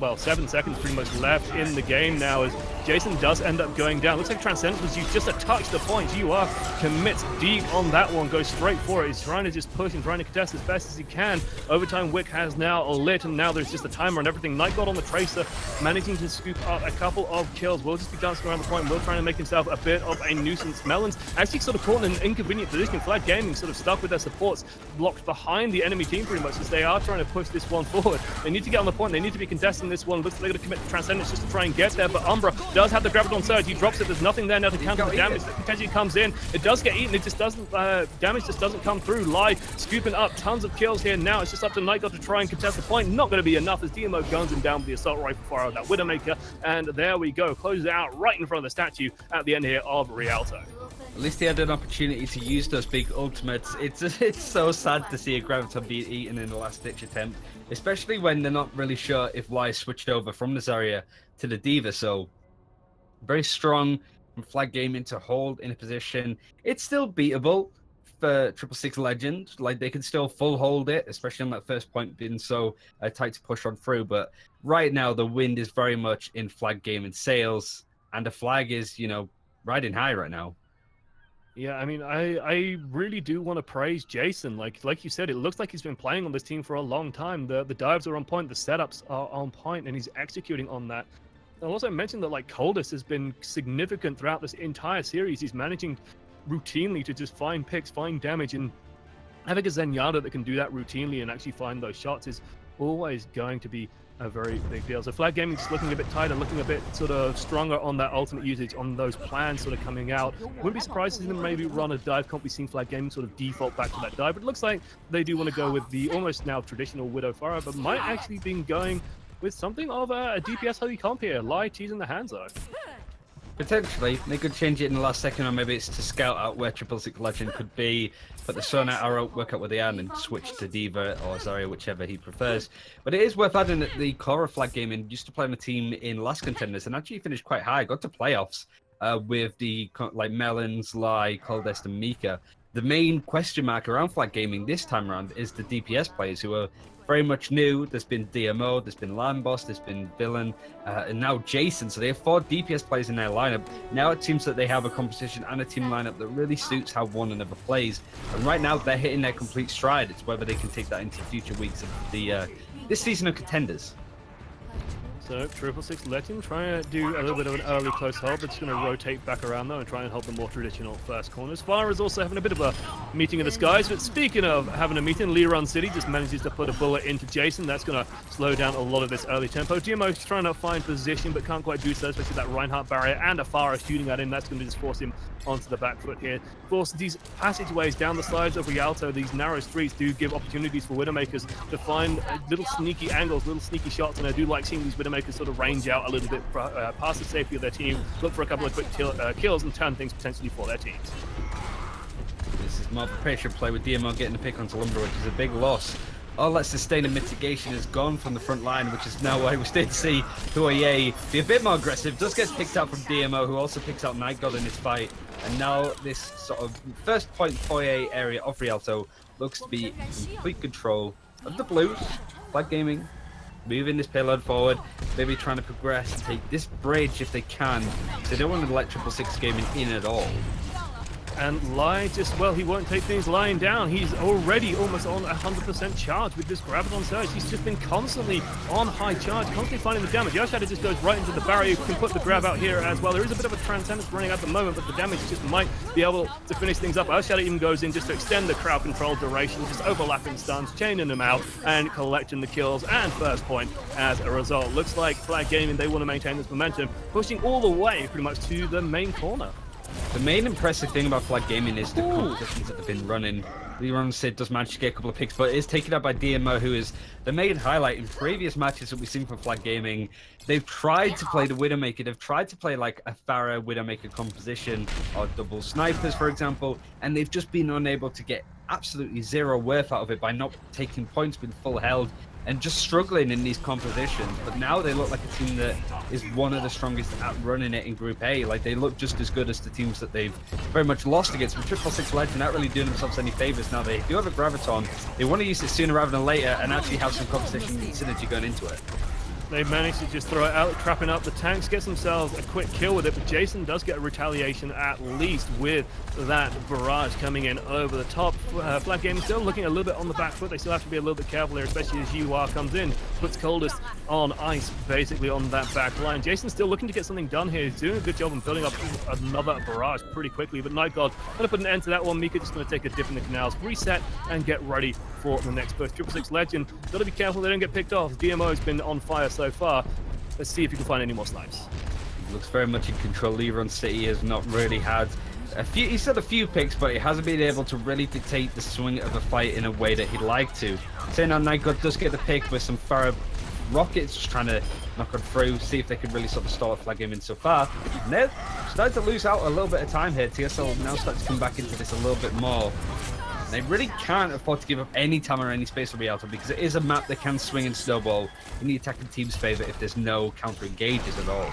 seconds pretty much left in the game now as Jason does end up going down. Looks like Transcendence was used just to touch the point. UR commits deep on that one, goes straight for it. He's trying to just push and trying to contest as best as he can. Overtime Wick has now lit, and now there's just a timer and everything. Night God on the Tracer, managing to scoop up a couple of kills. Will just be dancing around the point. Will trying to make himself a bit of a nuisance. Melons actually sort of caught in an inconvenient position. Flag Gaming sort of stuck with their supports, blocked behind the enemy team pretty much, as they are trying to push this one forward. They need to get on the point. They need to be contesting this one. Looks like they're going to commit to Transcendence just to try and get there, but Umbra does have the Graviton Surge. He drops it. There's nothing there now to counter the damage that potentially comes in. It does get eaten. It just doesn't, damage just doesn't come through. Lai scooping up tons of kills here now. It's just up to Night God to try and contest the point. Not going to be enough as DMO guns him down with the assault rifle fire of that Widowmaker. And there we go. Closes it out right in front of the statue at the end here of Rialto. At least he had an opportunity to use those big ultimates. It's so sad to see a Graviton be eaten in the last-ditch attempt, especially when they're not really sure if Lai switched over from the Zarya to the Diva. So very strong from Flag Gaming to hold in a position. It's still beatable for 666 Legend. Like, they can still full hold it, especially on that first point being so tight to push on through. But right now, the wind is very much in Flag Gaming sails, and the flag is, riding high right now. Yeah, I mean, I really do want to praise Jason. Like you said, it looks like he's been playing on this team for a long time. The dives are on point, the setups are on point, and he's executing on that. I'll also mention that Coldest has been significant throughout this entire series. He's managing routinely to just find picks, find damage, and having a Zenyatta that can do that routinely and actually find those shots is always going to be a very big deal. So Flag Gaming just looking a bit tighter, looking a bit sort of stronger on that ultimate usage, on those plans sort of coming out. Wouldn't be surprised to see them maybe run a dive comp. We've seen Flag Gaming sort of default back to that dive, but it looks like they do want to go with the almost now traditional Widow Fire, but might actually be going with something of a DPS heavy comp here. Lie cheesing the hands though. Potentially, they could change it in the last second, or maybe it's to scout out where 666 Legend could be, put the Sun out, arrow, work out where they are, and switch to Diva or Zarya, whichever he prefers. But it is worth adding that the core of Flag Gaming used to play on a team in last Contenders and actually finished quite high, got to playoffs with the like Melons, Lai, Coldest, and Mika. The main question mark around Flag Gaming this time around is the DPS players who are very much new. There's been DMO, there's been Lambos, there's been Villain, and now Jason. So they have 4 DPS players in their lineup. Now it seems that they have a composition and a team lineup that really suits how one another plays. And right now they're hitting their complete stride. It's whether they can take that into future weeks of the this season of Contenders. So 666 Legend trying to do a little bit of an early close hold, but just going to rotate back around though and try and hold the more traditional first corners. Fire is also having a bit of a meeting of the skies, but speaking of having a meeting, Liron City just manages to put a bullet into Jason. That's going to slow down a lot of this early tempo. GMO's trying to find position, but can't quite do so, especially that Reinhardt barrier and a Fire shooting at him. That's going to just force him onto the back foot here. Of course, these passageways down the sides of Rialto, these narrow streets do give opportunities for Widowmakers to find little sneaky angles, little sneaky shots, and I do like seeing these Widowmakers sort of range out a little bit past the safety of their team, look for a couple of quick kills and turn things potentially for their teams. This is more of a pressure play with DMO getting the pick onto Lumber, which is a big loss. All that sustain and mitigation is gone from the front line, which is now why we did see Huaye be a bit more aggressive. Does get picked out from DMO, who also picks out Night God in his fight. And now this sort of first point foyer area of Rialto looks to be in complete control of the Blues. Flag Gaming moving this payload forward, maybe trying to progress and take this bridge if they can. So they don't want to let 666 Gaming in at all. And Lai just, well, he won't take things lying down. He's already almost on 100% charge with this Graviton Surge. He's just been constantly on high charge, constantly finding the damage. Yoshadow just goes right into the barrier. You can put the grab out here as well. There is a bit of a Transcendence running at the moment, but the damage just might be able to finish things up. Yoshadow even goes in just to extend the crowd control duration, just overlapping stuns, chaining them out, and collecting the kills and first point as a result. Looks like Flag Gaming, they want to maintain this momentum, pushing all the way pretty much to the main corner. The main impressive thing about Flag Gaming is the competitions that they've been running. Liron Sid does manage to get a couple of picks, but is taken out by DMO, who is the main highlight in previous matches that we've seen from Flag Gaming. They've tried to play the Widowmaker. They've tried to play like a Pharah Widowmaker composition or double snipers, for example, and they've just been unable to get absolutely zero worth out of it by not taking points with full health and just struggling in these compositions. But now they look like a team that is one of the strongest at running it in Group A. Like, they look just as good as the teams that they've very much lost against. But 666 Legend not really doing themselves any favors now. They do have a Graviton. They want to use it sooner rather than later and actually have some composition and synergy going into it. They managed to just throw it out, trapping up the tanks, gets themselves a quick kill with it, but Jason does get a retaliation at least with that barrage coming in over the top. Flag Gaming still looking a little bit on the back foot. They still have to be a little bit careful here, especially as UR comes in, puts Coldest on ice basically on that back line. Jason's still looking to get something done here. He's doing a good job in building up another barrage pretty quickly, but Night God going to put an end to that one. Mika just going to take a dip in the canals, reset, and get ready for the next push. 666 Legend, got to be careful they don't get picked off. DMO has been on fire so far. Let's see if you can find any more snipes. Looks very much in control. Liron City has not really had a few. He's had a few picks, but he hasn't been able to really dictate the swing of a fight in a way that he'd like to. So now Night God does get the pick with some Pharah rockets, just trying to knock on through, see if they can really sort of stall a Flag Gaming so far. And they're starting to lose out a little bit of time here. TSL now starts to come back into this a little bit more. They really can't afford to give up any time or any space for Rialto because it is a map that can swing and snowball in the attacking team's favor if there's no counter engages at all.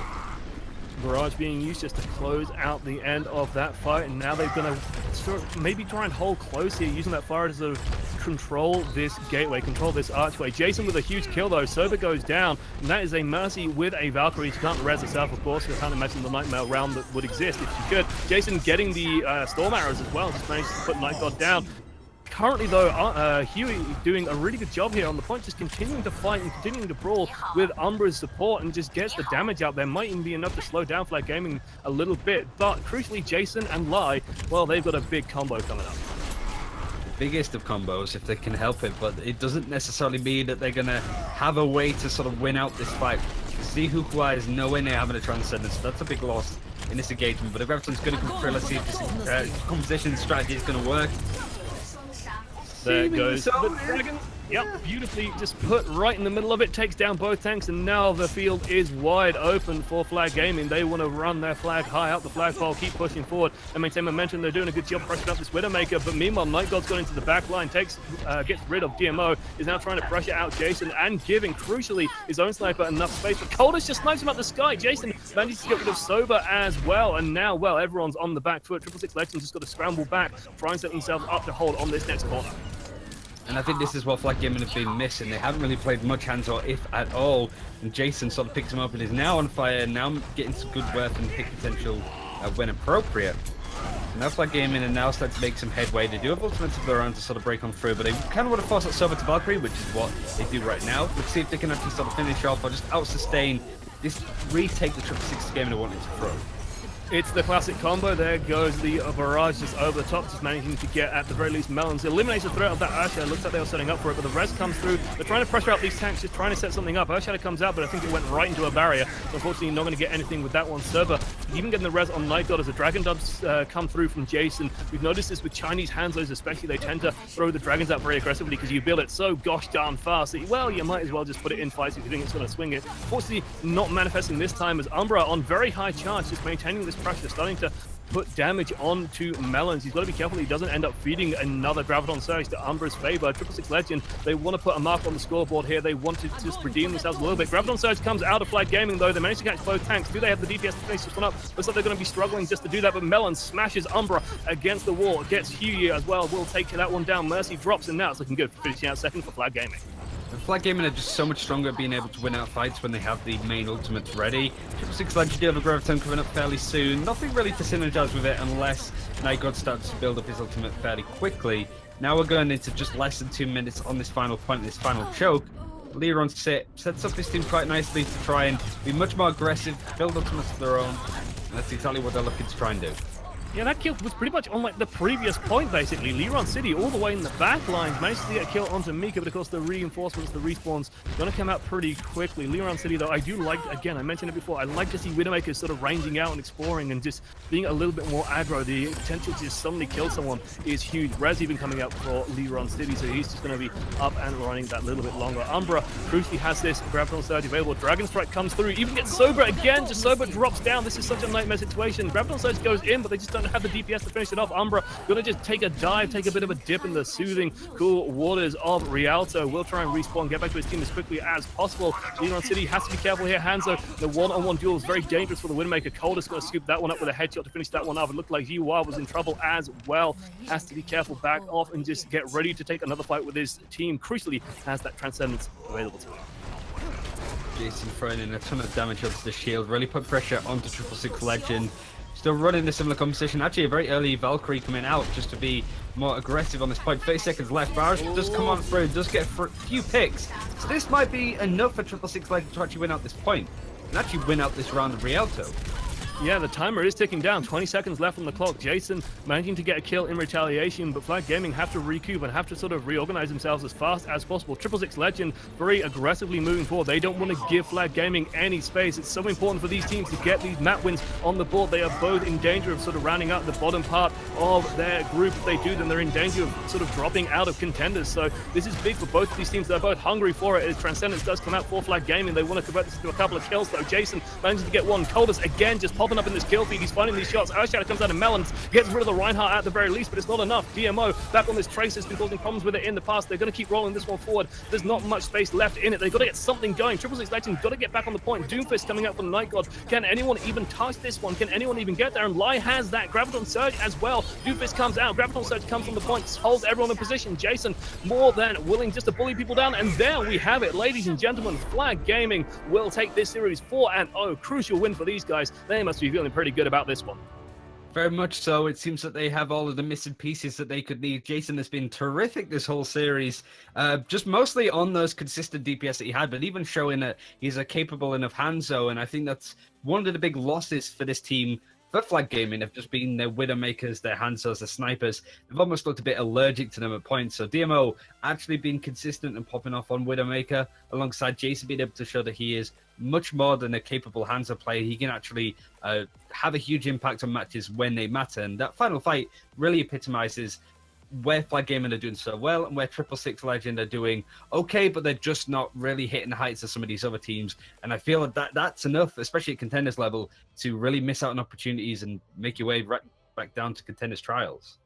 Barrage being used just to close out the end of that fight, and now they're going to maybe try and hold close here, using that fire to sort of control this gateway, control this archway. Jason with a huge kill though. Sober goes down, and that is a Mercy with a Valkyrie. She can't res herself, of course. I can't imagine the Nightmare round that would exist if she could. Jason getting the Storm Arrows as well, just managed to put Night God down. Currently, though, Huey doing a really good job here on the point, just continuing to fight and continuing to brawl with Umbra's support and just gets the damage out there. Might even be enough to slow down Flag Gaming a little bit. But crucially, Jason and Lai, well, they've got a big combo coming up. biggest of combos if they can help it, but it doesn't necessarily mean that they're going to have a way to sort of win out this fight. See Huhua is nowhere near having a Transcendence, so that's a big loss in this engagement, but the Graviton's going to come through. Let's see if this composition strategy is going to work. There goes the dragon. Yep, beautifully just put right in the middle of it, takes down both tanks, and now the field is wide open for Flag Gaming. They want to run their flag high up the flagpole, keep pushing forward, and maintain momentum. They're doing a good job pressuring up this Widowmaker, but meanwhile, Night God's gone into the back line, gets rid of DMO, is now trying to pressure out Jason, and giving, crucially, his own sniper enough space, but Coldest just snipes him up the sky. Jason manages to get rid of Sober as well, and now, well, everyone's on the back foot. 666 Legends just got to scramble back, try and set themselves up to hold on this next corner. And I think this is what Flag Gaming have been missing. They haven't really played much hands, or if at all. And Jason sort of picks him up and is now on fire, now getting some good worth and pick potential when appropriate. And now Flag Gaming are now starting to make some headway. They do have ultimates of their own to sort of break on through, but they kind of want to force that Sober to Valkyrie, which is what they do right now. Let's see if they can actually sort of finish off or just out-sustain this retake the 666 Gaming are wanting to throw. It's the classic combo. There goes the barrage just over the top, just managing to get at the very least Melons. Eliminates the threat of that Ursha. Looks like they were setting up for it, but the rest comes through. They're trying to pressure out these tanks, just trying to set something up. Ursha comes out, but I think it went right into a barrier. So unfortunately, not going to get anything with that one. Server even getting the res on Night God as the Dragon Dubs come through from Jason. We've noticed this with Chinese Hanzos especially. They tend to throw the Dragons out very aggressively because you build it so gosh darn fast that, well, you might as well just put it in fights if you think it's going to swing it. Fortunately, not manifesting this time as Umbra on very high charge, just maintaining this pressure, starting to put damage onto Melons. He's got to be careful he doesn't end up feeding another Graviton Surge to Umbra's favor. 666 Legend, they want to put a mark on the scoreboard here. They want to just redeem themselves a little bit. Graviton Surge comes out of Flag Gaming, though. They managed to catch both tanks. Do they have the DPS to finish this one up? Looks like they're going to be struggling just to do that, but Melons smashes Umbra against the wall. Gets Huya as well. Will take that one down. Mercy drops, and now it's looking good for finishing out second for Flag Gaming. And Flag Gaming are just so much stronger at being able to win out fights when they have the main ultimates ready. 666 Legend deal with Graviton coming up fairly soon. Nothing really to synergize with it unless Night God starts to build up his ultimate fairly quickly. Now we're going into just less than 2 minutes on this final point, this final choke. Leron sets up this team quite nicely to try and be much more aggressive, build ultimates of their own. And that's exactly what they're looking to try and do. Yeah, that kill was pretty much on like the previous point, basically. Liron City all the way in the back lines managed to get a kill onto Mika, but of course the reinforcements, the respawns, going to come out pretty quickly. Liron City, though, I do like, again, I mentioned it before, I like to see Widowmakers sort of ranging out and exploring and just being a little bit more aggro. The potential to just suddenly kill someone is huge. Res even coming out for Liron City, so he's just going to be up and running that little bit longer. Umbra crucially has this Graviton Surge available. Dragon Strike comes through, even gets Sober again, just Sober drops down. This is such a nightmare situation. Graviton Surge goes in, but they just don't have the DPS to finish it off. Umbra gonna just take a dive, take a bit of a dip in the soothing, cool waters of Rialto. Will try and respawn, get back to his team as quickly as possible. Leon City has to be careful here. Hanzo, the one-on-one duel is very dangerous for the Widowmaker. Coldest gonna scoop that one up with a headshot to finish that one off. It looked like Yuwa was in trouble as well. Has to be careful, back off, and just get ready to take another fight with his team. Crucially, has that Transcendence available to him. Jason throwing in a ton of damage onto the shield, really put pressure onto 666 Legend. Still running a similar composition. Actually, a very early Valkyrie coming out just to be more aggressive on this point. 30 seconds left. Barrage does come on through, does get a few picks. So this might be enough for 666 Legend to actually win out this point and actually win out this round of Rialto. Yeah, the timer is ticking down. 20 seconds left on the clock. Jason managing to get a kill in retaliation, but Flag Gaming have to recoup and have to sort of reorganize themselves as fast as possible. 666 Legend very aggressively moving forward. They don't want to give Flag Gaming any space. It's so important for these teams to get these map wins on the board. They are both in danger of sort of rounding out the bottom part of their group. If they do, then they're in danger of sort of dropping out of Contenders. So this is big for both of these teams. They're both hungry for it. As Transcendence does come out for Flag Gaming, they want to convert this into a couple of kills, though. Jason managing to get one. Coldest again just popping up in this kill feed. He's finding these shots. Earthshadow comes out of Melons, gets rid of the Reinhardt at the very least, but it's not enough. DMO back on this Trace has been causing problems with it in the past. They're going to keep rolling this one forward. There's not much space left in it. They've got to get something going. 666 Legend got to get back on the point. Doomfist coming out from the Night God. Can anyone even touch this one? Can anyone even get there? And Lai has that Graviton Surge as well. Doomfist comes out. Graviton Surge comes from the point, holds everyone in position. Jason more than willing just to bully people down. And there we have it, ladies and gentlemen. Flag Gaming will take this series 4-0. Crucial win for these guys. They must be feeling pretty good about this one. Very much so. It seems that they have all of the missing pieces that they could need. Jason has been terrific this whole series, just mostly on those consistent DPS that he had, but even showing that he's a capable enough Hanzo, and I think that's one of the big losses for this team for Flag Gaming have just been their Widowmakers, their Hanzos, their snipers. They've almost looked a bit allergic to them at points. So DMO actually been consistent and popping off on Widowmaker alongside Jason being able to show that he is much more than a capable Hanzo player. He can actually have a huge impact on matches when they matter. And that final fight really epitomizes where Flag Gaming are doing so well and where 666 Legend are doing okay, but they're just not really hitting the heights of some of these other teams. And I feel that that's enough, especially at Contenders level, to really miss out on opportunities and make your way right back down to Contenders trials.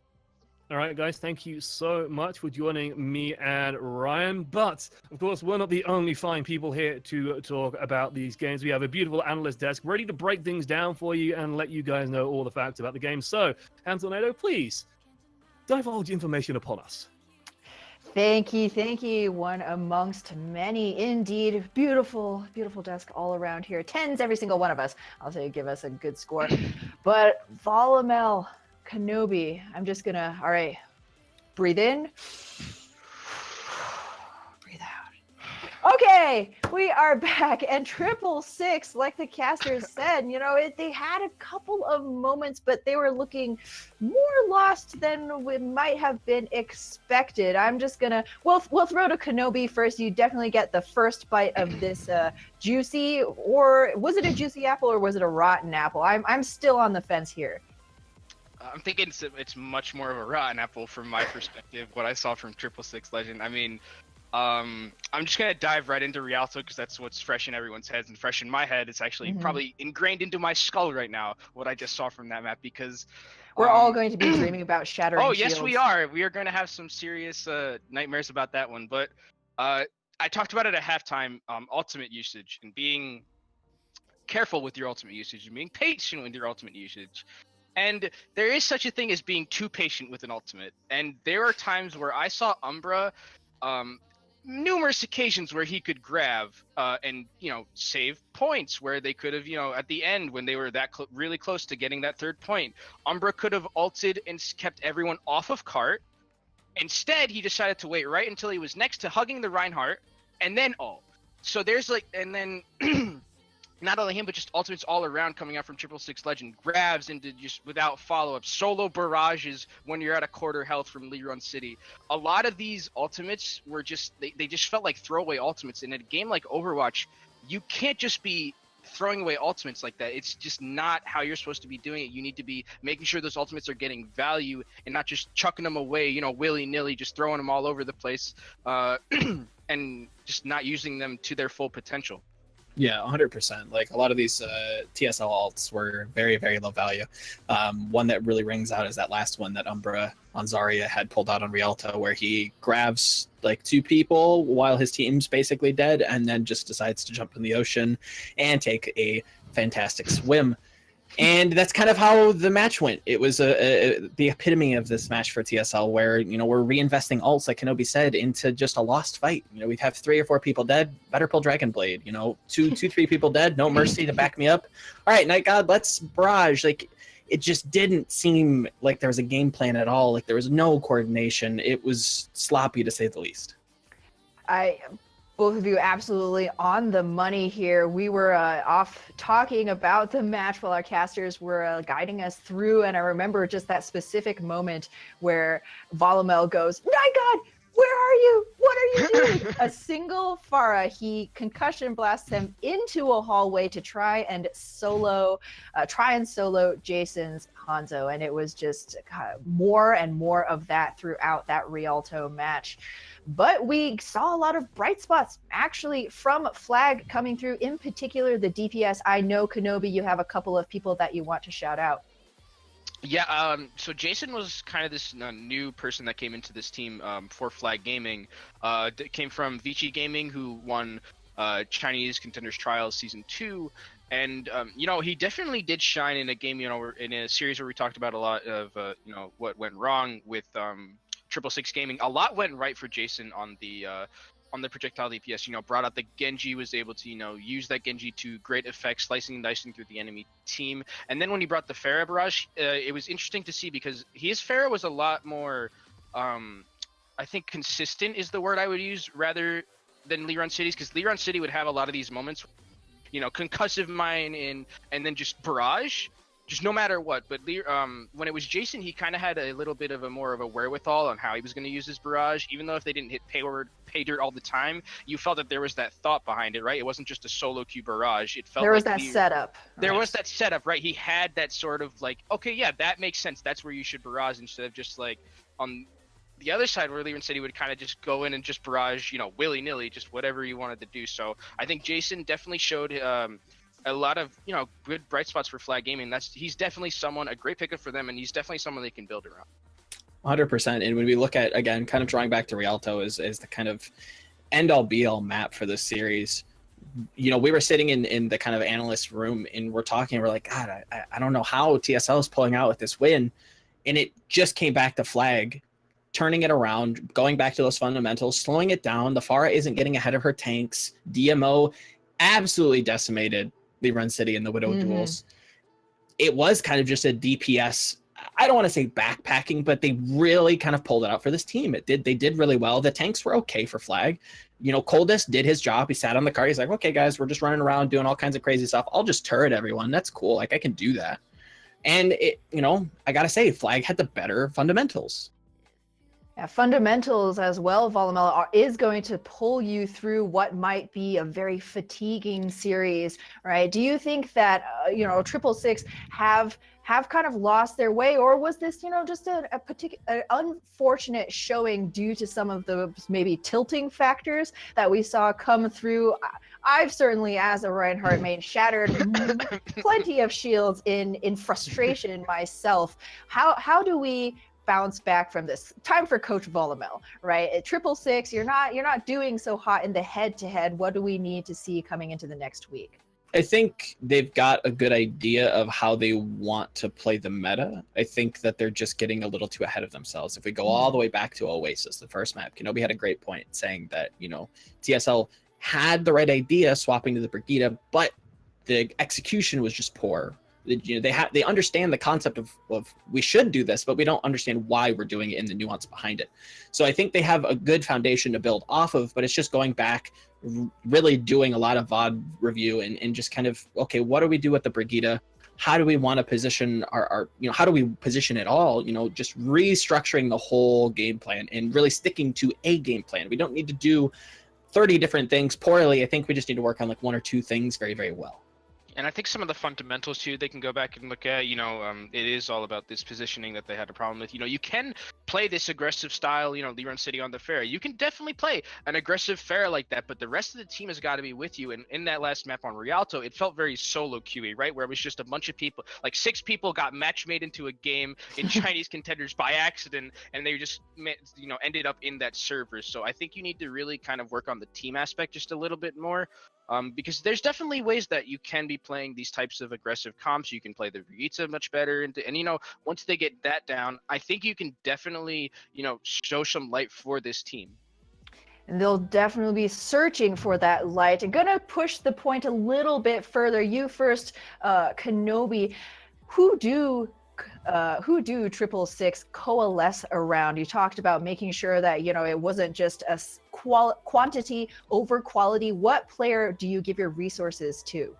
All right, guys, thank you so much for joining me and Ryan. But, of course, we're not the only fine people here to talk about these games. We have a beautiful analyst desk ready to break things down for you and let you guys know all the facts about the game. So, Antonado, please divulge information upon us. Thank you. One amongst many, indeed. Beautiful, beautiful desk all around here. 10s, every single one of us. I'll say give us a good score. But Volamel, Kenobi, I'm just gonna, all right, breathe in. Breathe out. Okay, we are back, and 666, like the casters said, they had a couple of moments, but they were looking more lost than we might have been expected. I'm just gonna, we'll throw to Kenobi first. You definitely get the first bite of this juicy, or was it a juicy apple or was it a rotten apple? I'm still on the fence here. I'm thinking it's much more of a rotten apple from my perspective, what I saw from 666 Legend. I mean, I'm just going to dive right into Rialto because that's what's fresh in everyone's heads and fresh in my head. It's actually probably ingrained into my skull right now, what I just saw from that map, because we're all going to be dreaming about shattering Oh, shields. yes, we are. We are going to have some serious nightmares about that one. But I talked about it at halftime, ultimate usage and being careful with your ultimate usage and being patient with your ultimate usage. And there is such a thing as being too patient with an ultimate. And there are times where I saw Umbra, numerous occasions where he could grab and save points where they could have at the end when they were that really close to getting that third point, Umbra could have ulted and kept everyone off of cart. Instead, he decided to wait right until he was next to hugging the Reinhardt and then ult. So there's and then not only him, but just ultimates all around coming out from 666 Legend. Grabs into just without follow-up. Solo barrages when you're at a quarter health from Liron City. A lot of these ultimates were just, they just felt like throwaway ultimates. In a game like Overwatch, you can't just be throwing away ultimates like that. It's just not how you're supposed to be doing it. You need to be making sure those ultimates are getting value and not just chucking them away, willy-nilly, just throwing them all over the place and just not using them to their full potential. Yeah, 100%. Like a lot of these TSL alts were very, very low value. One that really rings out is that last one that Umbra on Zarya had pulled out on Rialto, where he grabs like 2 people while his team's basically dead and then just decides to jump in the ocean and take a fantastic swim. And that's kind of how the match went. It was the epitome of this match for TSL, where we're reinvesting ults, like Kenobi said, into just a lost fight. We'd have 3 or 4 people dead. Better pull Dragon Blade. 2, 3 people dead. No mercy to back me up. All right, Night God, let's barrage. Like, it just didn't seem like there was a game plan at all. Like there was no coordination. It was sloppy to say the least. Both of you absolutely on the money here. We were off talking about the match while our casters were guiding us through, and I remember just that specific moment where Volamel goes, "My God, where are you? What are you doing?" A single Pharah, he concussion blasts him into a hallway to try and solo Jason's Hanzo, and it was just more and more of that throughout that Rialto match. But we saw a lot of bright spots actually from Flag coming through, in particular the DPS. I know, Kenobi, you have a couple of people that you want to shout out. Yeah, so Jason was kind of this new person that came into this team for Flag Gaming. Came from Vici Gaming, who won Chinese Contenders Trials Season 2. And, he definitely did shine in a game, in a series where we talked about a lot of, what went wrong with 666 Gaming. A lot went right for Jason on the projectile DPS. Brought out the Genji, was able to use that Genji to great effect, slicing and dicing through the enemy team. And then when he brought the Pharah barrage, it was interesting to see because his Pharah was a lot more I think consistent is the word I would use rather than Liron City's, because Liron City would have a lot of these moments, concussive mine in and then just barrage just no matter what. But when it was Jason, he kind of had a little bit of a more of a wherewithal on how he was going to use his barrage. Even though if they didn't hit pay dirt all the time, you felt that there was that thought behind it, right? It wasn't just a solo queue barrage. It felt There was like that setup. there was that setup, right? He had that sort of like, okay, yeah, that makes sense. That's where you should barrage instead of just like on the other side where Liren City would kind of just go in and just barrage, willy-nilly, just whatever you wanted to do. So I think Jason definitely showed a lot of, good bright spots for Flag Gaming. He's definitely a great pickup for them, and he's definitely someone they can build around. 100%. And when we look at, again, kind of drawing back to Rialto as the kind of end-all be-all map for this series, we were sitting in the kind of analyst room and we're talking, we're like, God, I don't know how TSL is pulling out with this win. And it just came back to Flag, turning it around, going back to those fundamentals, slowing it down. The Pharah isn't getting ahead of her tanks. DMO absolutely decimated Liren City in the Widow duels. It was kind of just a DPS, I don't want to say backpacking, but they really kind of pulled it out for this team. They did really well. The tanks were okay for Flag. Coldest did his job. He sat on the car. He's like, okay, guys, we're just running around doing all kinds of crazy stuff. I'll just turret everyone. That's cool. Like, I can do that. And I got to say, Flag had the better fundamentals. Yeah, fundamentals as well, Volamel, is going to pull you through what might be a very fatiguing series, right? Do you think that, 666 have kind of lost their way, or was this, just a particular unfortunate showing due to some of the maybe tilting factors that we saw come through? I've certainly, as a Reinhardt main, shattered plenty of shields in frustration myself. How do we bounce back from this? Time for Coach Volamel, right? At 666, you're not doing so hot in the head-to-head. What do we need to see coming into the next week? I think they've got a good idea of how they want to play the meta. I think that they're just getting a little too ahead of themselves. If we go all the way back to Oasis, the first map, Kenobi had a great point saying that, TSL had the right idea swapping to the Brigida, but the execution was just poor. They understand the concept of we should do this, but we don't understand why we're doing it and the nuance behind it. So I think they have a good foundation to build off of, but it's just going back, really doing a lot of VOD review and just kind of, okay, what do we do with the Brigida? How do we want to position our how do we position it all? Just restructuring the whole game plan and really sticking to a game plan. We don't need to do 30 different things poorly. I think we just need to work on like one or two things very, very well. And I think some of the fundamentals too, they can go back and look at, it is all about this positioning that they had a problem with. You can play this aggressive style, Liren City on the fair. You can definitely play an aggressive fair like that, but the rest of the team has got to be with you. And in that last map on Rialto, it felt very solo QE, right? Where it was just a bunch of people, like 6 people got match made into a game in Chinese Contenders by accident, and they just, ended up in that server. So I think you need to really kind of work on the team aspect just a little bit more. Because there's definitely ways that you can be playing these types of aggressive comps. You can play the Vegeta much better. And once they get that down, I think you can definitely, show some light for this team. And they'll definitely be searching for that light. I'm going to push the point a little bit further. You first, Kenobi. Who do 666 coalesce around? You talked about making sure that it wasn't just a quantity over quality. What player do you give your resources to?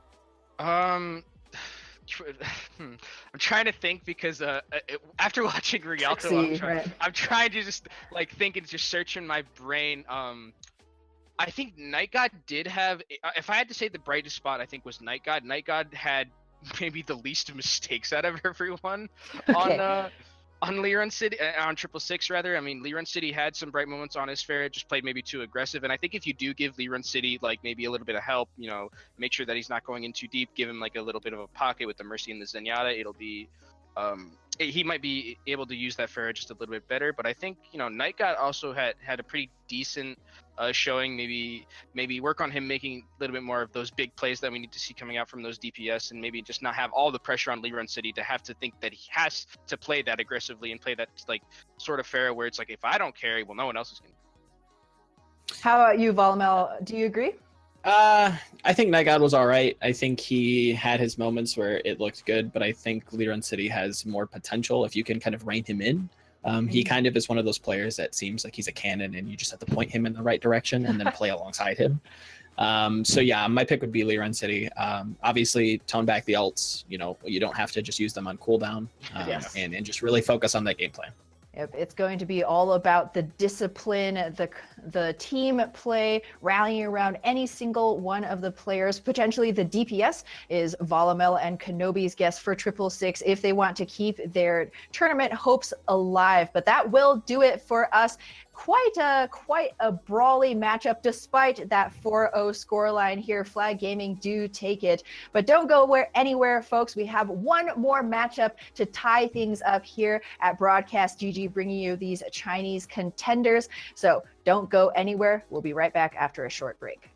I'm trying to think because after watching Rialto, I'm trying to just think and just search in my brain. I think Night God did have. If I had to say the brightest spot, I think was Night God. Night God had maybe the least mistakes out of everyone on Liren City, on 666 rather. I mean, Liren City had some bright moments on his fair, just played maybe too aggressive. And I think if you do give Liren City maybe a little bit of help, make sure that he's not going in too deep, give him a little bit of a pocket with the Mercy and the Zenyatta, it'll be he might be able to use that fair just a little bit better. But I think Night God also had a pretty decent showing. Maybe work on him making a little bit more of those big plays that we need to see coming out from those DPS, and maybe just not have all the pressure on Liren City to have to think that he has to play that aggressively and play that sort of fair where it's like, if I don't carry, well, no one else is going to. How about you, Volamel? Do you agree? I think Night God was all right. I think he had his moments where it looked good, but I think Liren City has more potential if you can kind of rein him in. He kind of is one of those players that seems like he's a cannon and you just have to point him in the right direction and then play alongside him. So yeah, my pick would be Liran City. Obviously, tone back the ults. You know, you don't have to just use them on cooldown, Yes. and just really focus on that game plan. Yep, it's going to be all about the discipline, the team play, rallying around any single one of the players. Potentially the DPS is Volamel and Kenobi's guess for 666 if they want to keep their tournament hopes alive. But that will do it for us. Quite a brawly matchup despite that 4-0 scoreline here. Flag Gaming do take it. But don't go anywhere, folks. We have one more matchup to tie things up here at Broadcast.gg, bringing you these Chinese contenders. So don't go anywhere. We'll be right back after a short break.